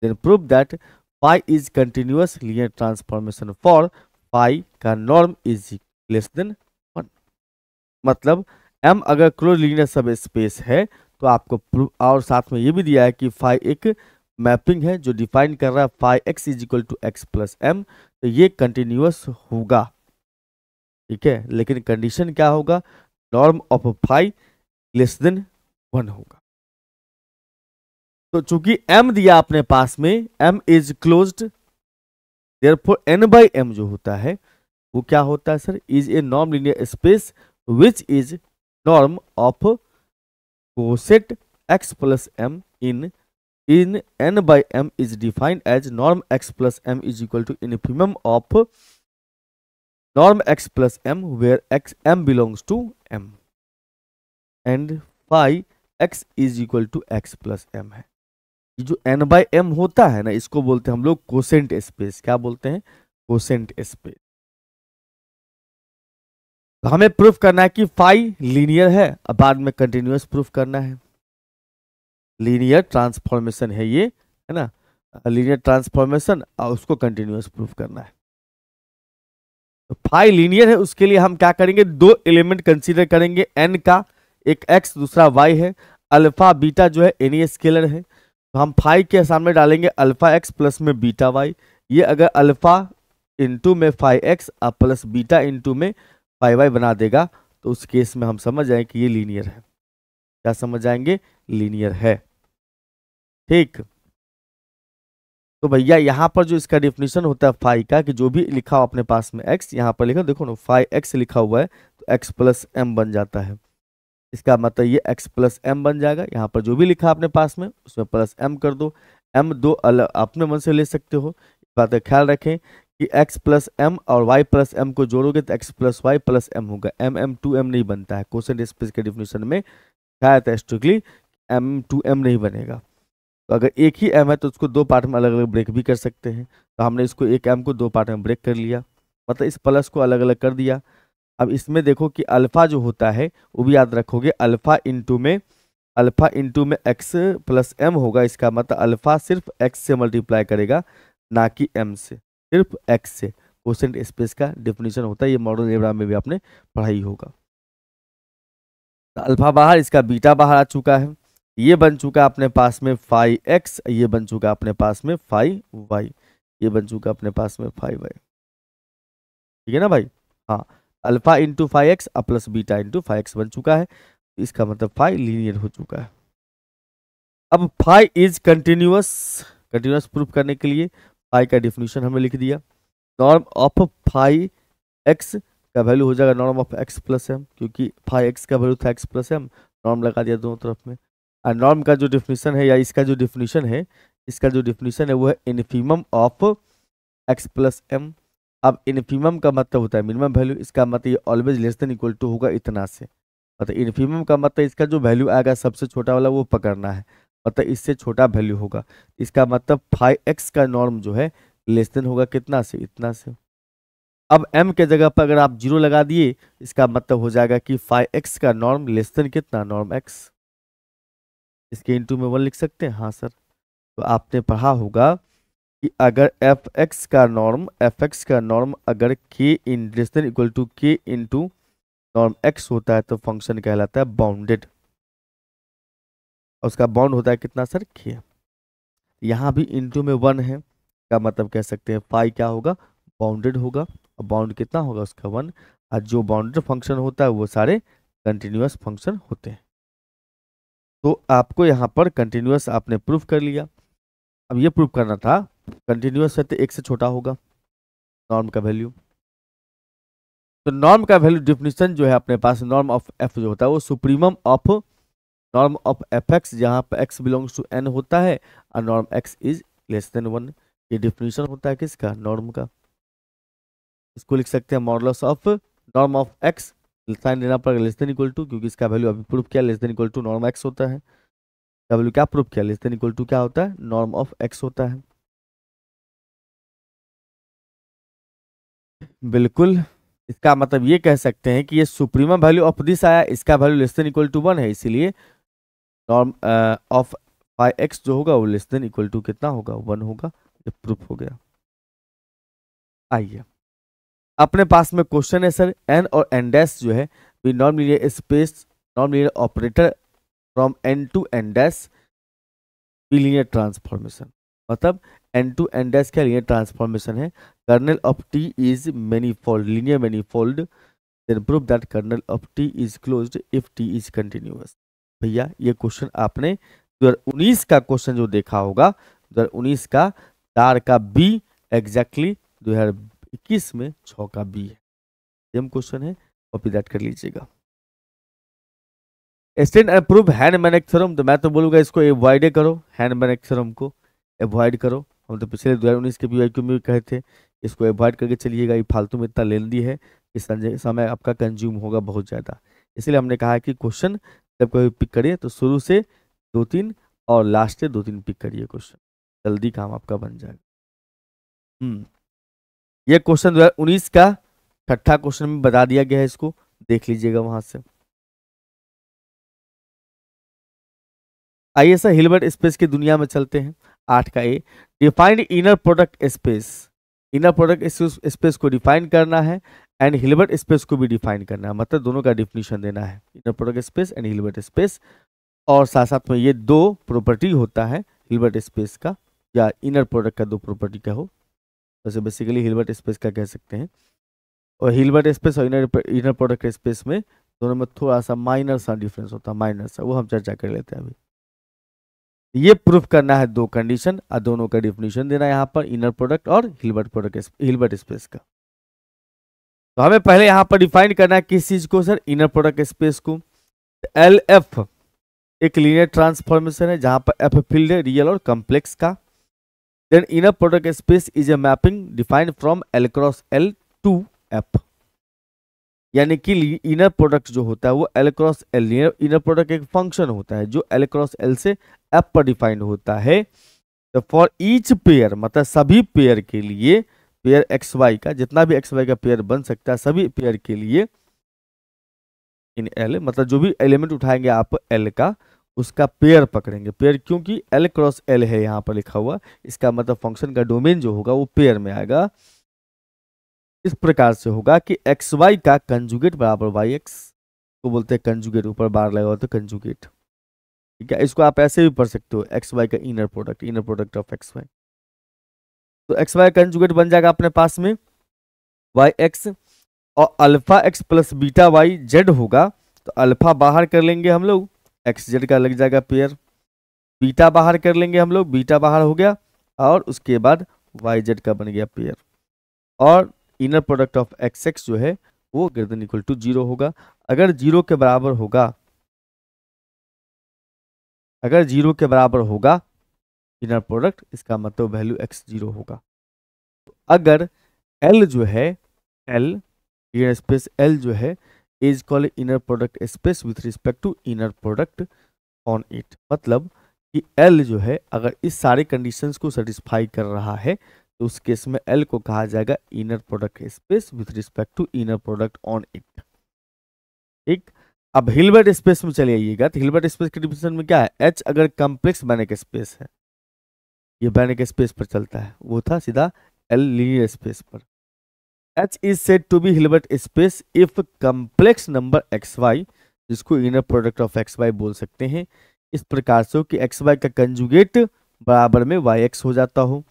then prove that phi is continuous linear transformation for phi का norm is less than 1। मतलब m अगर close linear sub space है तो आपको proof, और साथ में ये भी दिया है कि phi एक मैपिंग है जो डिफाइन कर रहा है phi x is equal to x plus m, तो ये कंटिन्यूअस होगा। ठीक है, लेकिन कंडीशन क्या होगा, norm of phi less than 1 होगा। तो चूंकि m दिया अपने पास में, m is closed, therefore n by m जो होता है वो क्या होता है sir, is a non linear space which is norm of coset x plus m in n by m is defined as norm x plus m is equal to infimum of norm x plus m where x m belongs to m and phi x is equal to x plus m है। ये जो n by m होता है ना, इसको बोलते हैं हम लोग कोसेंट स्पेस। क्या बोलते हैं, कोसेंट स्पेस। तो हमें प्रूफ करना है कि फाई लीनियर है, अब बाद में कंटिन्यूअस प्रूफ करना है। लीनियर ट्रांसफॉर्मेशन है ये, है ना, लीनियर ट्रांसफॉर्मेशन, और उसको कंटिन्यूअस प्रूफ करना है। तो फाई लीनियर है, उसके लिए हम क्या करेंगे, दो एलिमेंट कंसीडर करेंगे n का, एक x दूसरा y है। अल्फा बीटा जो है एनी स्केलर है, तो हम फाई के सामने डालेंगे अल्फा x प्लस में बीटा y। ये अगर अल्फा इंटू में phi x plus beta into में फाई y बना देगा, तो उस केस में हम समझ जाएंगे कि ये लीनियर है। क्या समझ जाएंगे, लीनियर है। ठीक, तो भैया यहाँ पर जो इसका डेफिनेशन होता है फाई का, कि जो भी लिखा हो अपने पास में x, यहाँ पर लिखा देखो ना, फाई x लिखा हुआ है तो x प्लस m बन जाता है। इसका मतलब ये x प्लस m बन जाएगा। यहाँ पर जो भी लिखा अपने पास में उसमें प्लस m कर दो। m दो अलग अपने मन से ले सकते हो, इस बात का ख्याल रखें कि x प्लस m और y प्लस m को जोड़ोगे तो x plus y plus m होगा। m 2m नहीं बनता है, कोसेंट स्पेस के डिफिनेशन में क्या था स्ट्रिक्टली, m 2m नहीं बनेगा। तो अगर एक ही m है तो उसको दो पार्ट में अलग अलग ब्रेक भी कर सकते हैं। तो हमने इसको एक m को दो पार्ट में ब्रेक कर लिया, मतलब इस प्लस को अलग अलग कर दिया। अब इसमें देखो कि अल्फा जो होता है वो भी याद रखोगे, अल्फा इंटू में x प्लस m होगा। इसका मतलब अल्फा सिर्फ x से मल्टीप्लाई करेगा, ना कि m से, सिर्फ x से। कोसेंट स्पेस का डेफिनेशन होता है, ये मॉडल एब्राम में भी आपने पढ़ाई होगा। तो अल्फा बाहर, इसका बीटा बाहर आ चुका है। ये बन चुका अपने पास में फाई x, ये बन चुका अपने पास में फाई y, ये बन चुका अपने पास में फाई y। ठीक है ना भाई, हाँ, alpha into phi X plus beta into phi X बन चुका है। इसका मतलब फाई लीनियर हो चुका है। अब phi is continuous, continuous proof करने के लिए फाई का डिफिनीशन हमें लिख दिया। नॉर्म ऑफ फाई एक्स का वैल्यू हो जाएगा norm of x plus M, क्योंकि फाई एक्स का वैल्यू था एक्स प्लस एम, नॉर्म लगा दिया दोनों तरफ में। और नॉर्म का जो डिफिनीशन है, या इसका जो डिफिनीशन है, वो है infimum of x plus M. अब इनफीमम का मतलब होता है मिनिमम वैल्यू, इसका मतलब ये always less than equal to होगा इतना से। मतलब इनफीमम का मतलब इसका जो वैल्यू आएगा सबसे छोटा वाला वो पकड़ना है, मतलब इससे छोटा वैल्यू होगा। इसका मतलब फाई एक्स का नॉर्म जो है लेस देन होगा कितना से, इतना से। अब m के जगह पर अगर आप जीरो लगा दिए, इसका मतलब हो जाएगा कि फाई एक्स का नॉर्म लेस देन कितना, नॉर्म x। इसके इंटू में 1 लिख सकते हैं, हाँ सर। तो आपने पढ़ा होगा कि अगर एफ एक्स का नॉर्म अगर k इन less than equal to k into norm X होता है तो फंक्शन कहलाता है बाउंडेड। उसका बाउंड होता है कितना सर, k। यहाँ भी इंटू में 1 है, का मतलब कह सकते हैं फाई क्या होगा, बाउंडेड होगा। और बाउंड कितना होगा उसका 1। और जो बाउंडेड फंक्शन होता है वो सारे कंटिन्यूअस फंक्शन होते हैं। तो आपको यहाँ पर कंटिन्यूअस आपने प्रूफ कर लिया। अब ये प्रूफ करना था कंटिन्यूअस है तो एक से छोटा होगा नॉर्म का वैल्यू। तो नॉर्म का वैल्यू डिफिनेशन जो है अपने पास, नॉर्म ऑफ एफ जो होता है वो supremum of norm of F x, जहाँ पर एक्स बिलोंग्स टू एन होता है और norm x is less then 1। ये डिफिनेशन होता है किसका, नॉर्म का। इसको लिख सकते हैं modulus of norm of X, sign देना पड़ेगा लेस देन इक्वल टू, क्योंकि इसका वैल्यू अभी प्रूफ किया less than equal to norm X होता है। का वैल्यू क्या प्रूफ किया, लेस देन इक्वल टू क्या होता है, नॉर्म ऑफ एक्स होता है। बिल्कुल, इसका मतलब ये कह सकते हैं कि ये सुप्रीमम वैल्यू ऑफ दिस आया, इसका value less than equal to 1 है, इसीलिए नॉर्म ऑफ फाई एक्स जो होगा वो लेस देन इक्वल टू कितना होगा, 1 होगा। ये प्रूफ हो गया। आइए अपने पास में क्वेश्चन है सर, एन और एन डैश जो है non linear space, non linear operator from N to N dash linear transformation. मतलब एन टू एन डैश क्या लीनियर ट्रांसफॉर्मेशन है। Kernel of T is manifold, linear manifold, then prove that kernel of T is closed if T is continuous. भैया ये question आपने 2019 का question जो देखा होगा, 2019 का 4 का बी एग्जैक्टली 2021 में 6 का बी है, सेम क्वेश्चन है, कॉपी दैट कर लीजिएगा। स्टैंड एंड प्रूव हैंड-मैनेक थ्योरम, तो मैं तो बोलूंगा इसको अवॉइड करो, हैंड-मैनेक थ्योरम को अवॉइड करो। हम तो पिछले 2019 के पीवाईक्यू में भी कहे थे इसको अवॉइड करके चलिएगा, ये फालतू में इतना लेंदी है कि समय आपका कंज्यूम होगा बहुत ज़्यादा। इसलिए हमने कहा है कि क्वेश्चन जब कभी पिक करिए तो शुरू से 2-3 और लास्ट से 2-3 पिक करिए क्वेश्चन, जल्दी काम आपका बन जाएगा। ये क्वेश्चन 2019 का छठा क्वेश्चन में बता दिया गया है, इसको देख लीजिएगा वहां से। आइए सर हिल्बर्ट स्पेस की दुनिया में चलते हैं। 8 का A, defined inner product space. Inner product space को डिफाइन करना है एंड हिल्बर्ट स्पेस को भी डिफाइन करना है, मतलब दोनों का डिफिनीशन देना है, inner product space and Hilbert space. और साथ साथ में ये दो प्रॉपर्टी होता है हिल्बर्ट स्पेस का, या इनर प्रोडक्ट का दो प्रॉपर्टी का हो, वैसे बेसिकली हिल्बर्ट स्पेस का कह सकते हैं। और हिल्बर्ट स्पेस और इनर प्रोडक्ट स्पेस में दोनों में थोड़ा सा माइनर सा डिफरेंस होता है, माइनर सा, वो हम चर्चा कर लेते हैं अभी। ये प्रूफ करना है दो कंडीशन और दोनों का डिफिनीशन देना है यहाँ पर, इनर प्रोडक्ट और हिल्बर्ट स्पेस का। तो हमें पहले यहाँ पर डिफाइन करना है किस चीज को सर, इनर प्रोडक्ट स्पेस को। एल एफ एक लीनियर ट्रांसफॉर्मेशन है जहां पर एफ फील्ड है रियल और कॉम्प्लेक्स का। Then inner product space is a mapping defined from L cross L to F, यानी कि इनर प्रोडक्ट जो होता है वो L cross L, inner product एक फंक्शन होता है जो एल क्रॉस एल से एफ पर डिफाइंड होता है। तो फॉर ईच पेयर, मतलब सभी पेयर के लिए, पेयर एक्स वाई का जितना भी एक्स वाई का पेयर बन सकता है सभी पेयर के लिए इन एल, मतलब जो भी एलिमेंट उठाएंगे आप एल का उसका पेयर पकड़ेंगे। पेयर क्योंकि एल क्रॉस एल है यहाँ पर लिखा हुआ, इसका मतलब फंक्शन का डोमेन जो होगा वो पेयर में आएगा। इस प्रकार से होगा कि एक्स वाई का कंजुगेट बराबर वाई एक्स को बोलते हैं कंजुगेट, ऊपर बार लगा हुआ तो कंजुगेट, ठीक है। इसको आप ऐसे भी पढ़ सकते हो, एक्स वाई का inner product of x Y. तो एक्स वाई कंजुगेट बन जाएगा अपने पास में वाई एक्स, और alpha X plus beta Y Z होगा। तो अल्फा बाहर कर लेंगे हम लोग, एक्स जेड का लग जाएगा पेयर, बीटा बाहर कर लेंगे हम लोग, बीटा बाहर हो गया, और उसके बाद वाई जेड का बन गया पेयर। और inner product of x x जो है वो ग्रेटर देन इक्वल टू 0 होगा। अगर 0 के बराबर होगा, अगर 0 के बराबर होगा इनर प्रोडक्ट, इसका मतलब वैल्यू x 0 होगा। तो अगर L जो है, L इनर स्पेस L जो है is called inner product space with respect to inner product on it, मतलब कि L जो है अगर इस सारे कंडीशंस को सेटिस्फाई कर रहा है तो उस केस में L को कहा जाएगा inner product space with respect to inner product on it, ठीक। अब हिल्बर्ट स्पेस में चले आइएगा, तो हिल्बर्ट स्पेस के डिफिनेशन में क्या है, H अगर कॉम्प्लेक्स बैनिक स्पेस है, ये बैनिक स्पेस पर चलता है, वो था सीधा L लीनियर स्पेस पर। H is said to be Hilbert space if complex number xy, जिसको इनर प्रोडक्ट ऑफ xy बोल सकते हैं, इस प्रकार से हो कि xy का कंजुगेट बराबर में yx हो जाता हो,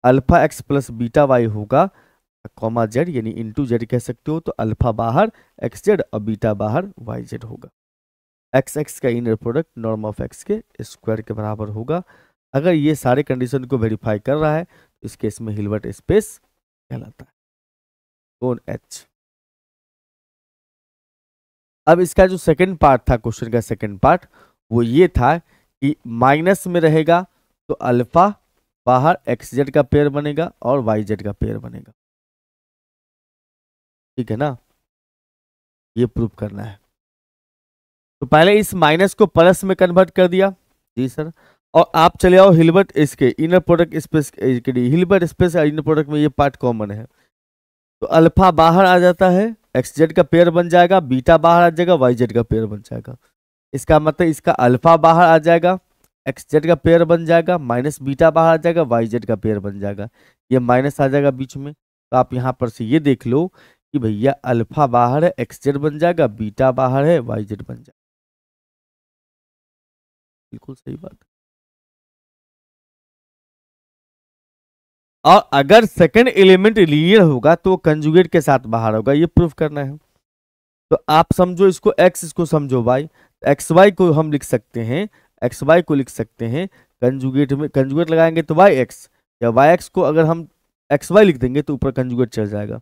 alpha X plus beta Y होगा कॉमा जेड यानी इंटू जेड कह सकते हो, तो अल्फा बाहर एक्स जेड और बीटा बाहर वाई जेड होगा। एक्स एक्स का inner product norm of X के स्क्वायर के बराबर होगा। अगर ये सारे कंडीशन को वेरीफाई कर रहा है तो इस केस में हिल्बर्ट स्पेस कहलाता है। कौन एच। अब इसका जो सेकंड पार्ट था, क्वेश्चन का सेकंड पार्ट, वो ये था कि माइनस में रहेगा तो अल्फा बाहर एक्स जेड का पेयर बनेगा और वाई जेड का पेयर बनेगा, ठीक है ना, ये प्रूव करना है। तो पहले इस माइनस को प्लस में कन्वर्ट कर दिया, जी सर, और आप चले आओ हिल्बर्ट इसके इनर प्रोडक्ट स्पेस के लिए, हिल्बर्ट स्पेस इनर प्रोडक्ट में ये पार्ट कॉमन है, तो अल्फा बाहर आ जाता है, एक्स जेड का पेयर बन जाएगा, बीटा बाहर आ जाएगा, वाई जेड का पेयर बन जाएगा। इसका मतलब इसका अल्फा बाहर आ जाएगा, एक्स जेड का पेयर बन जाएगा, माइनस बीटा बाहर आ जाएगा, वाई जेड का पेयर बन जाएगा, ये माइनस आ जाएगा बीच में। तो आप यहाँ पर से ये देख लो कि भैया अल्फा बाहर है, एक्स जेड बन जाएगा, बीटा बाहर है, वाई जेड बन जाएगा। बिल्कुल सही बात। और अगर सेकंड एलिमेंट लीनियर होगा तो कंजुगेट के साथ बाहर होगा, ये प्रूफ करना है। तो आप समझो इसको एक्स, इसको समझो वाई, एक्स वाई को हम लिख सकते हैं, एक्स वाई को लिख सकते हैं कंजुगेट में, कंजुगेट लगाएंगे तो वाई एक्स, या वाई एक्स को अगर हम एक्स वाई लिख देंगे तो ऊपर कंजुगेट चल जाएगा,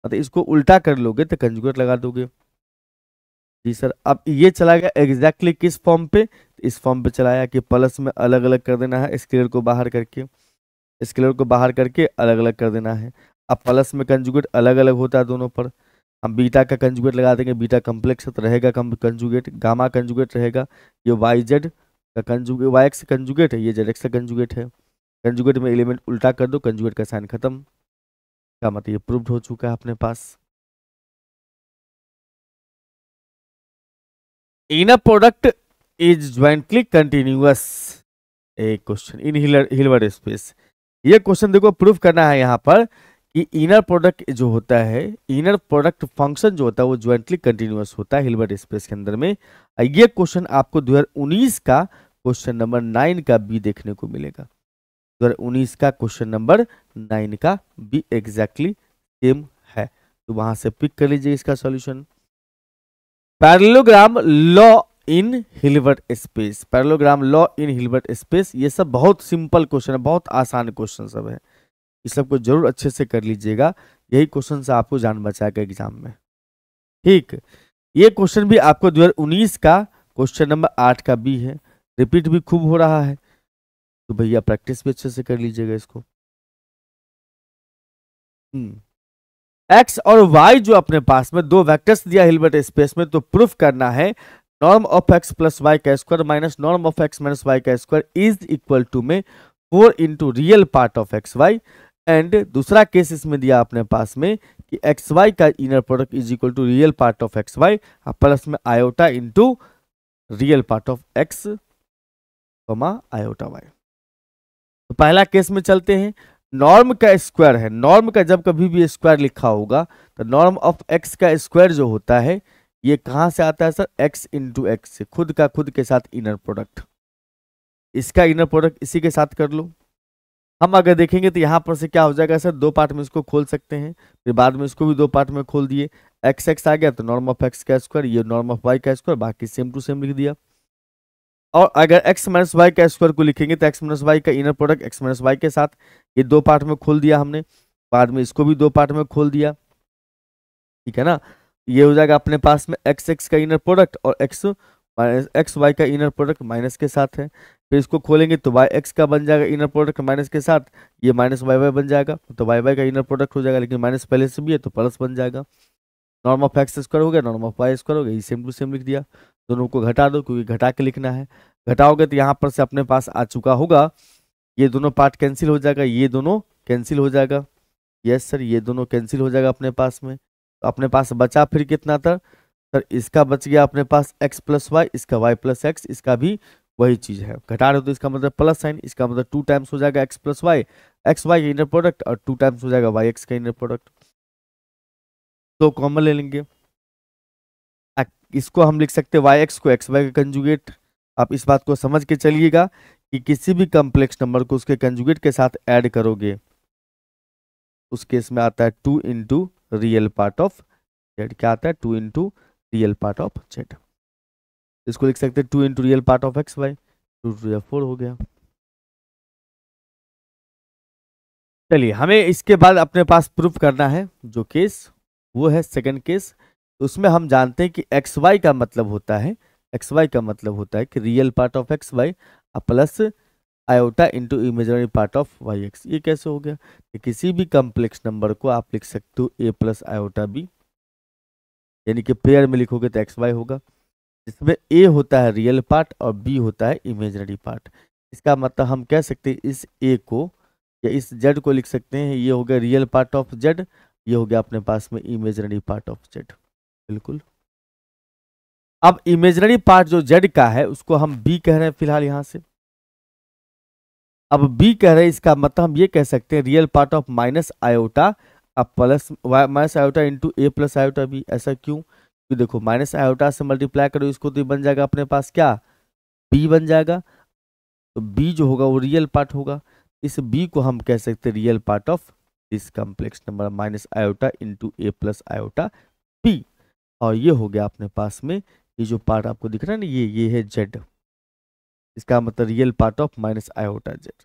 मतलब इसको उल्टा कर लोगे तो कंजुगेट लगा दोगे। जी सर, अब ये चला गया एग्जैक्टली किस फॉर्म पे, इस फॉर्म पे चलाया कि प्लस में अलग अलग कर देना है, स्केलर को बाहर करके, स्केलर को बाहर करके अलग अलग कर देना है। अब प्लस में कंजुगेट अलग अलग होता है दोनों पर, हम बीटा का कंजुगेट लगा देंगे, बीटा कम्प्लेक्स तो रहेगा कंजुगेट, गामा कंजुगेट रहेगा, ये वाई जेड का कंजुगेट, वाई एक्स कंजुगेट है, ये जेड एक्स का कंजुगेट है, कंजुगेट में एलिमेंट उल्टा कर दो, कंजुगेट का साइन खत्म, का मतलब ये प्रूव्ड हो चुका है अपने पास। Inner product is jointly continuous, एक क्वेश्चन इन हिल्बर्ट स्पेस। ये क्वेश्चन देखो प्रूफ करना है यहाँ पर कि इनर प्रोडक्ट जो होता है, इनर प्रोडक्ट फंक्शन जो होता है वो ज्वाइंटली कंटिन्यूअस होता है हिल्बर्ट स्पेस के अंदर में। ये क्वेश्चन आपको 2019 का क्वेश्चन नंबर 9 का बी देखने को मिलेगा, 2019 का क्वेश्चन नंबर 9 का बी एग्जैक्टली सेम है, तो वहां से पिक कर लीजिए इसका solution. Parallelogram law in Hilbert space, parallelogram law in Hilbert space, ये सब बहुत सिंपल क्वेश्चन है, बहुत आसान क्वेश्चन सब है, इस सबको जरूर अच्छे से कर लीजिएगा, यही क्वेश्चन से आपको जान बचाएगा एग्जाम में। ठीक, ये क्वेश्चन भी आपको 2019 का क्वेश्चन नंबर 8 का बी है, रिपीट भी खूब हो रहा है, तो भैया प्रैक्टिस भी अच्छे से कर लीजिएगा इसको। एक्स और वाई जो अपने पास में दो वेक्टर्स दिया हिल्बर्ट स्पेस में, तो प्रूफ करना है norm of x plus y का square minus norm of x minus Y का स्क्वायर इज इक्वल टू में 4 into real part of x y, and दूसरा केस इसमें दिया अपने पास में कि एक्स वाई का inner product is equal to real part of x Y plus में iota into real part of x iota y. तो पहला केस में चलते हैं, नॉर्म का स्क्वायर है, नॉर्म का जब कभी भी स्क्वायर लिखा होगा तो नॉर्म ऑफ एक्स का स्क्वायर जो होता है ये कहां से आता है सर, एक्स इंटू एक्स से, खुद का खुद के साथ इनर प्रोडक्ट, इसका इनर प्रोडक्ट इसी के साथ कर लो। हम अगर देखेंगे तो यहाँ पर से क्या हो जाएगा सर, दो पार्ट में इसको खोल सकते हैं, फिर बाद में इसको भी दो पार्ट में खोल दिए, एक्स एक्स आ गया तो नॉर्म ऑफ एक्स का स्क्वायर, ये नॉर्म ऑफ वाई का स्क्वायर, बाकी सेम टू सेम लिख दिया। और अगर एक्स माइनस वाई का स्क्वायर को लिखेंगे तो एक्स माइनस वाई का inner product X minus Y के साथ, ये दो पार्ट में खोल दिया हमने, बाद में इसको भी दो पार्ट में खोल दिया, ठीक है ना, ये हो जाएगा अपने पास में एक्स एक्स का इनर प्रोडक्ट और एक्स माइनस एक्स वाई का इनर प्रोडक्ट माइनस के साथ है, फिर इसको खोलेंगे तो वाई एक्स का बन जाएगा इनर प्रोडक्ट माइनस के साथ, ये माइनस वाई वाई बन जाएगा, तो वाई वाई का इनर प्रोडक्ट हो जाएगा, लेकिन माइनस पहले से भी है तो प्लस बन जाएगा, नॉर्म ऑफ एक्स स्क्वायर हो गया, नॉर्म ऑफ वाई स्क्वायर हो गया, ये सेम टू सेम लिख दिया, दोनों को घटा दो क्योंकि घटा के लिखना है, घटाओगे तो यहाँ पर से अपने पास आ चुका होगा, ये दोनों पार्ट कैंसिल हो जाएगा, ये दोनों कैंसिल हो जाएगा, यस सर ये दोनों कैंसिल हो जाएगा अपने पास में, तो अपने पास बचा फिर कितना था सर, इसका बच गया अपने पास x प्लस वाई, इसका y प्लस एक्स, इसका भी वही चीज है, घटा रहे हो तो इसका मतलब प्लस साइन, इसका मतलब 2 टाइम्स हो जाएगा x plus Y, X Y का इनर प्रोडक्ट और 2 टाइम्स हो जाएगा वाई एक्स का इनर प्रोडक्ट। तो कॉमन ले लेंगे। इसको हम लिख सकते हैं वाई एक्स को एक्स वाई का कंजुगेट। आप इस बात को समझ के चलिएगा कि किसी भी कॉम्प्लेक्स नंबर को उसके कंजुगेट के साथ ऐड करोगे, उस केस में आता है 2 into real part of Z. क्या आता है? 2 into real part of Z. इसको लिख सकते हैं 2 into real part of x Y, 2 हो गया। चलिए, हमें इसके बाद अपने पास प्रूफ करना है जो केस, वो है सेकंड केस। तो उसमें हम जानते हैं कि एक्स वाई का मतलब होता है, एक्स वाई का मतलब होता है कि real part of x Y plus iota into imaginary part of Y X. ये कैसे हो गया? कि किसी भी कॉम्प्लेक्स नंबर को आप लिख सकते हो ए प्लस आयोटा बी, यानी कि पेयर में लिखोगे तो एक्स वाई होगा, जिसमें ए होता है रियल पार्ट और बी होता है इमेजिनरी पार्ट। इसका मतलब हम कह सकते हैं इस ए को या इस जेड को लिख सकते हैं, ये हो गया रियल पार्ट ऑफ जेड, ये हो गया अपने पास में इमेजिनरी पार्ट ऑफ जेड। बिल्कुल। अब इमेजिनरी पार्ट जो जेड का है उसको हम बी कह रहे हैं फिलहाल यहां से। अब बी कह रहे हैं, इसका मतलब हम ये कह सकते हैं real part of minus iota अब plus minus iota into A plus iota B. ऐसा क्यों? क्योंकि देखो माइनस आयोटा से मल्टीप्लाई करो इसको तो बन जाएगा अपने पास क्या, बी बन जाएगा। तो बी जो होगा वो रियल पार्ट होगा। इस बी को हम कह सकते हैं real part of this complex number minus iota into A plus iota B. और ये हो गया अपने पास में, ये जो पार्ट आपको दिख रहा है ना, ये है जेड। इसका मतलब real part of minus iota Z.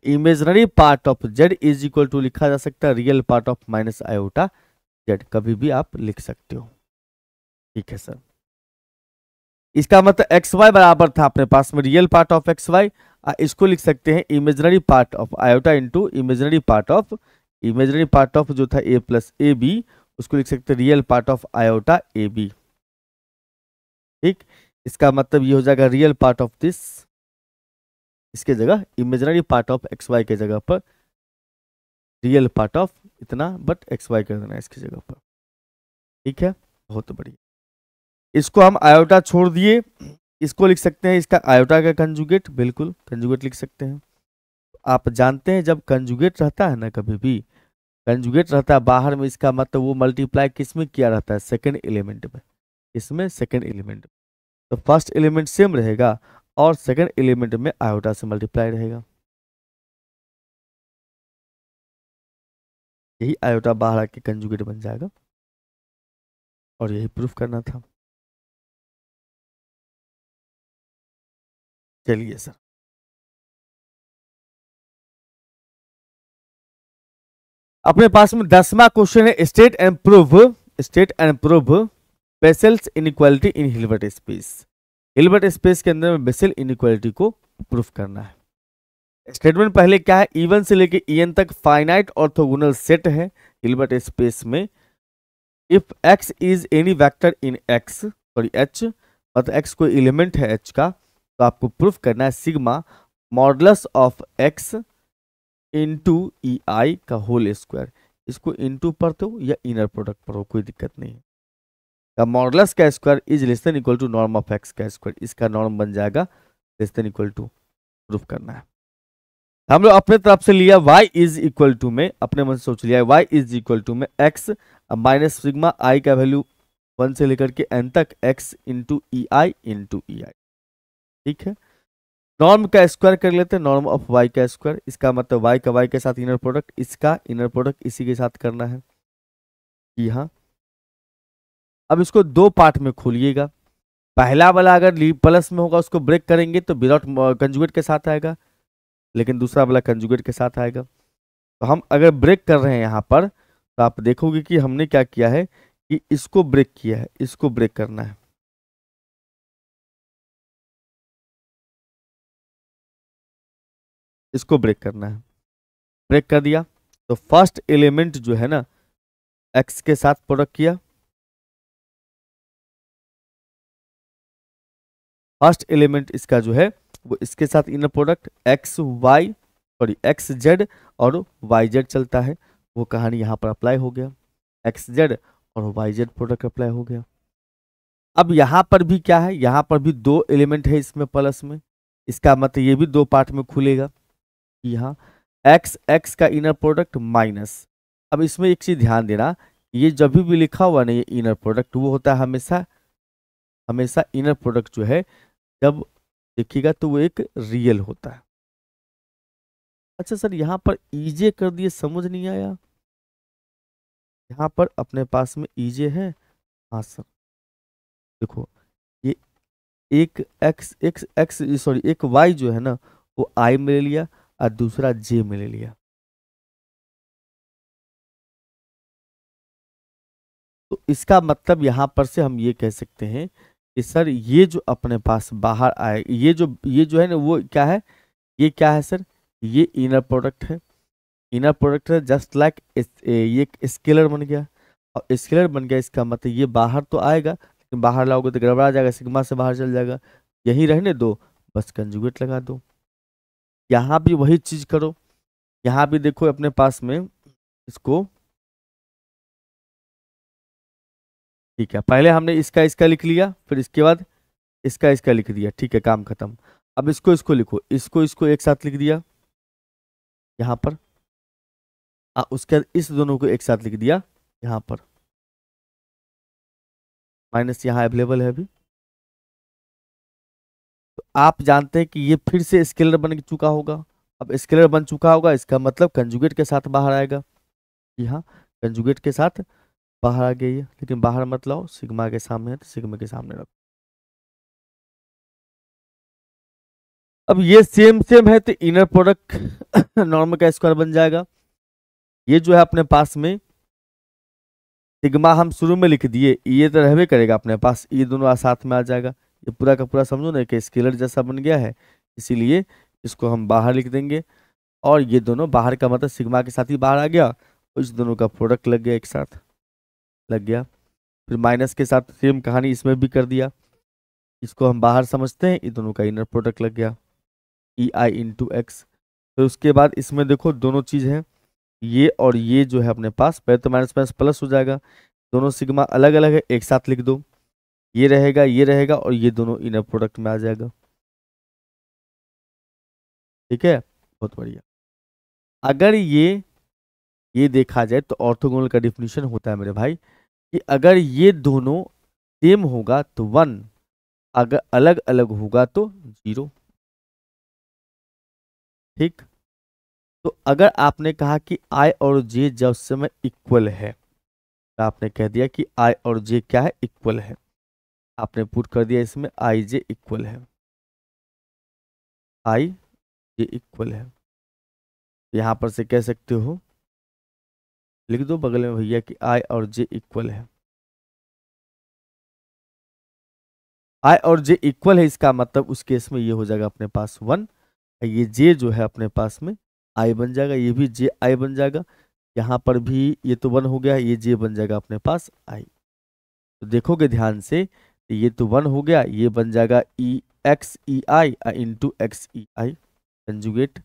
Imaginary part of Z is equal to लिखा जा सकता है real part of minus iota Z, कभी भी आप लिख सकते हो। ठीक है सर। इसका मतलब एक्स वाई बराबर था अपने पास में real part of x Y, इसको लिख सकते हैं imaginary part of iota into imaginary part of जो था ए प्लस ए बी, उसको लिख सकते हैं real part of iota A B. ठीक। इसका मतलब ये हो जाएगा रियल पार्ट ऑफ दिस, इसके जगह imaginary part of x Y के जगह पर रियल पार्ट ऑफ इतना बट एक्स वाई कर देना इसकी जगह पर। ठीक है, बहुत बढ़िया। इसको हम आयोटा छोड़ दिए, इसको लिख सकते हैं इसका आयोटा का कंजुगेट, बिल्कुल कंजुगेट लिख सकते हैं। आप जानते हैं जब कंजुगेट रहता है ना, कभी भी कंजुगेट रहता है बाहर में, इसका मतलब वो मल्टीप्लाई किस में किया रहता है, सेकंड एलिमेंट में। इसमें सेकंड एलिमेंट में तो फर्स्ट एलिमेंट सेम रहेगा और सेकंड एलिमेंट में आयोटा से मल्टीप्लाई रहेगा। यही आयोटा बाहर आके कंजुगेट बन जाएगा और यही प्रूफ करना था। चलिए सर, अपने पास में 10वां क्वेश्चन है state and prove Bessel's inequality in Hilbert space. Hilbert space के अंदर में बेसेल इनइक्वालिटी को प्रूफ करना है। स्टेटमेंट पहले क्या है, इवन से लेके en तक फाइनाइट ऑर्थोगोनल सेट है हिल्बर्ट स्पेस में। If x is any vector in x sorry h, मतलब x कोई एलिमेंट है h का, तो आपको प्रूफ करना है sigma modulus of x into e i का होल स्क्वायर। इसको इंटू पढ़ते हो या इनर प्रोडक्ट पढ़ो कोई दिक्कत नहीं है। का मॉडुलस का square is less than equal to norm of x का स्क्वायर, इसका नॉर्म बन जाएगा less than equal to, proof करना है। हम लोग अपने तरफ से लिया y इज इक्वल टू में, अपने मन से सोच लिया y इज इक्वल टू में x माइनस सिग्मा i का वैल्यू 1 से लेकर के n तक x इंटू ई आई। ठीक है, नॉर्म का स्क्वायर कर लेते हैं, नॉर्म ऑफ y का स्क्वायर। इसका मतलब y का y के साथ इनर प्रोडक्ट, इसका इनर प्रोडक्ट इसी के साथ करना है। हाँ, अब इसको दो पार्ट में खोलिएगा। पहला वाला अगर प्लस में होगा उसको ब्रेक करेंगे तो विदाउट कंजुगेट के साथ आएगा, लेकिन दूसरा वाला कंजुगेट के साथ आएगा। तो हम अगर ब्रेक कर रहे हैं यहाँ पर, तो आप देखोगे कि हमने क्या किया है कि इसको ब्रेक किया है, इसको ब्रेक करना है। इसको ब्रेक करना है, ब्रेक कर दिया तो फर्स्ट एलिमेंट जो है ना x के साथ प्रोडक्ट किया, फर्स्ट एलिमेंट इसका जो है वो इसके साथ इनर प्रोडक्ट एक्स जेड और वाई जेड चलता है, वो कहानी यहाँ पर अप्लाई हो गया, एक्स जेड और वाई जेड प्रोडक्ट अप्लाई हो गया। अब यहाँ पर भी क्या है, यहाँ पर भी दो एलिमेंट है इसमें प्लस में, इसका मतलब ये भी दो पार्ट में खुलेगा। यहाँ एक्स का इनर प्रोडक्ट माइनस, अब इसमें एक चीज ध्यान देना ये जब भी लिखा हुआ ना ये इनर प्रोडक्ट, वो होता है हमेशा हमेशा इनर प्रोडक्ट जो है जब देखिएगा तो वो एक रियल होता है। अच्छा सर यहाँ पर ईजे कर दिए, समझ नहीं आया। यहाँ पर अपने पास में ईजे है। हाँ सर देखो, ये एक एक्स एक्स एक्स सॉरी एक वाई जो है ना वो आई में ले लिया और दूसरा जे में ले लिया। तो इसका मतलब यहाँ पर से हम ये कह सकते हैं कि सर ये जो अपने पास बाहर आए, ये जो है ना वो क्या है, ये क्या है सर, ये इनर प्रोडक्ट है। इनर प्रोडक्ट है जस्ट लाइक ये एक स्केलर बन गया, और स्केलर बन गया इसका मतलब ये बाहर तो आएगा लेकिन बाहर लाओगे तो गड़बड़ा जाएगा, सिग्मा से बाहर चल जाएगा। यही रहने दो, बस कंजुगेट लगा दो। यहाँ भी वही चीज करो, यहाँ भी देखो अपने पास में इसको, ठीक है पहले हमने इसका इसका लिख लिया, फिर इसके बाद इसका इसका लिख दिया, ठीक है काम खत्म। अब इसको इसको लिखो, इसको इसको एक साथ लिख दिया यहाँ पर, उसके बाद इस दोनों को एक साथ लिख दिया यहाँ पर, माइनस यहाँ अवेलेबल है अभी। तो आप जानते हैं कि ये फिर से स्केलर बन चुका होगा। अब स्केलर बन चुका होगा इसका मतलब कंजुगेट के साथ बाहर आएगा। जी हाँ, कंजुगेट के साथ बाहर आ गया ये, लेकिन बाहर मत लाओ, सिग्मा के सामने है तो सिग्मा के सामने रखो। अब ये सेम सेम है तो इनर प्रोडक्ट नॉर्मल का स्क्वायर बन जाएगा। ये जो है अपने पास में सिग्मा हम शुरू में लिख दिए, ये तो रहबे करेगा अपने पास, ये दोनों साथ में आ जाएगा। ये पूरा का पूरा समझो ना कि स्केलर जैसा बन गया है, इसीलिए इसको हम बाहर लिख देंगे। और ये दोनों बाहर का मतलब सिग्मा के साथ ही बाहर आ गया, और इस दोनों का प्रोडक्ट लग गया, एक साथ लग गया। फिर माइनस के साथ सेम कहानी इसमें भी कर दिया, इसको हम बाहर समझते हैं, ये दोनों का इनर प्रोडक्ट लग गया ई आई इंटू एक्स। फिर उसके बाद इसमें देखो दोनों चीज है, ये और ये जो है अपने पास, पहले तो माइनस माइनस प्लस हो जाएगा, दोनों सिग्मा अलग अलग है एक साथ लिख दो, ये रहेगा और ये दोनों इनर प्रोडक्ट में आ जाएगा। ठीक है, बहुत बढ़िया। अगर ये देखा जाए तो ऑर्थोगोनल का डिफिनीशन होता है मेरे भाई कि अगर ये दोनों सेम होगा तो 1, अगर अलग अलग होगा तो 0। ठीक, तो अगर आपने कहा कि आई और जे जब समय इक्वल है, तो आपने कह दिया कि आई और जे क्या है, इक्वल है। आपने पुट कर दिया इसमें आई जे इक्वल है, आई जे इक्वल है। यहां पर से कह सकते हो, लिख दो बगल में भैया कि आई और जे इक्वल है। आई और जे इक्वल है इसका मतलब उस केस में ये हो जाएगा अपने पास 1, ये जे जो है अपने पास में आई बन जाएगा, ये भी जे आई बन जाएगा। यहाँ पर भी ये तो 1 हो गया, ये जे बन जाएगा अपने पास आई। तो देखोगे ध्यान से, ये तो 1 हो गया, ये बन जाएगा ई एक्स ई आई इंटू एक्स ई आई कंजुगेट।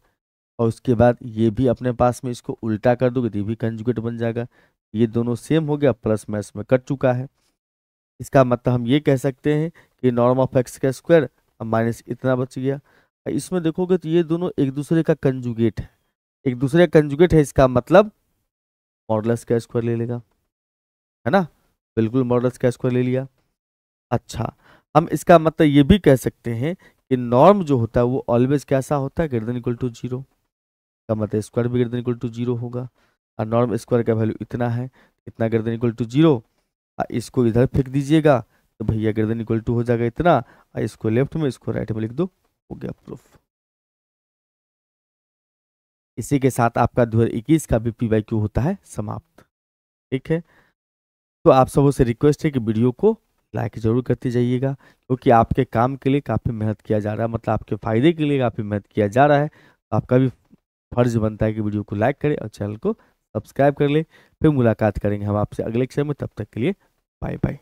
और उसके बाद ये भी अपने पास में इसको उल्टा कर दोगे तो ये भी कंजुगेट बन जाएगा। ये दोनों सेम हो गया, प्लस माइनस में कट चुका है। इसका मतलब हम ये कह सकते हैं कि नॉर्म ऑफ एक्स का स्क्वायर माइनस इतना बच गया। इसमें देखोगे तो ये दोनों एक दूसरे का कंजुगेट है, एक दूसरे का कंजुगेट है, इसका मतलब मॉडुलस का स्क्वायर ले लेगा, है ना, बिल्कुल मॉडुलस का स्क्वायर ले लिया। अच्छा, हम इसका मतलब ये भी कह सकते हैं कि नॉर्म जो होता है वो ऑलवेज कैसा होता है, ग्रेटर देन इक्वल टू 0 का मतलब स्क्वायर भी ग्रेटर देन इक्वल टू 0 होगा। और नॉर्म स्क्वायर का वैल्यू इतना है, इतना ग्रेटर देन इक्वल टू 0। इसको इधर फेंक दीजिएगा तो भैया ग्रेटर देन इक्वल टू हो जाएगा इतना, और इसको लेफ्ट में इसको राइट में लिख दो, हो गया प्रूफ। इसी के साथ आपका 2021 का भी PYQ होता है समाप्त। ठीक है, तो आप सबों से रिक्वेस्ट है कि वीडियो को लाइक जरूर करते जाइएगा, क्योंकि आपके काम के लिए काफ़ी मेहनत किया जा रहा है, मतलब आपके फायदे के लिए काफ़ी मेहनत किया जा रहा है। तो आपका भी फर्ज बनता है कि वीडियो को लाइक करें और चैनल को सब्सक्राइब कर ले। फिर मुलाकात करेंगे हम आपसे अगले क्षण में, तब तक के लिए बाय बाय।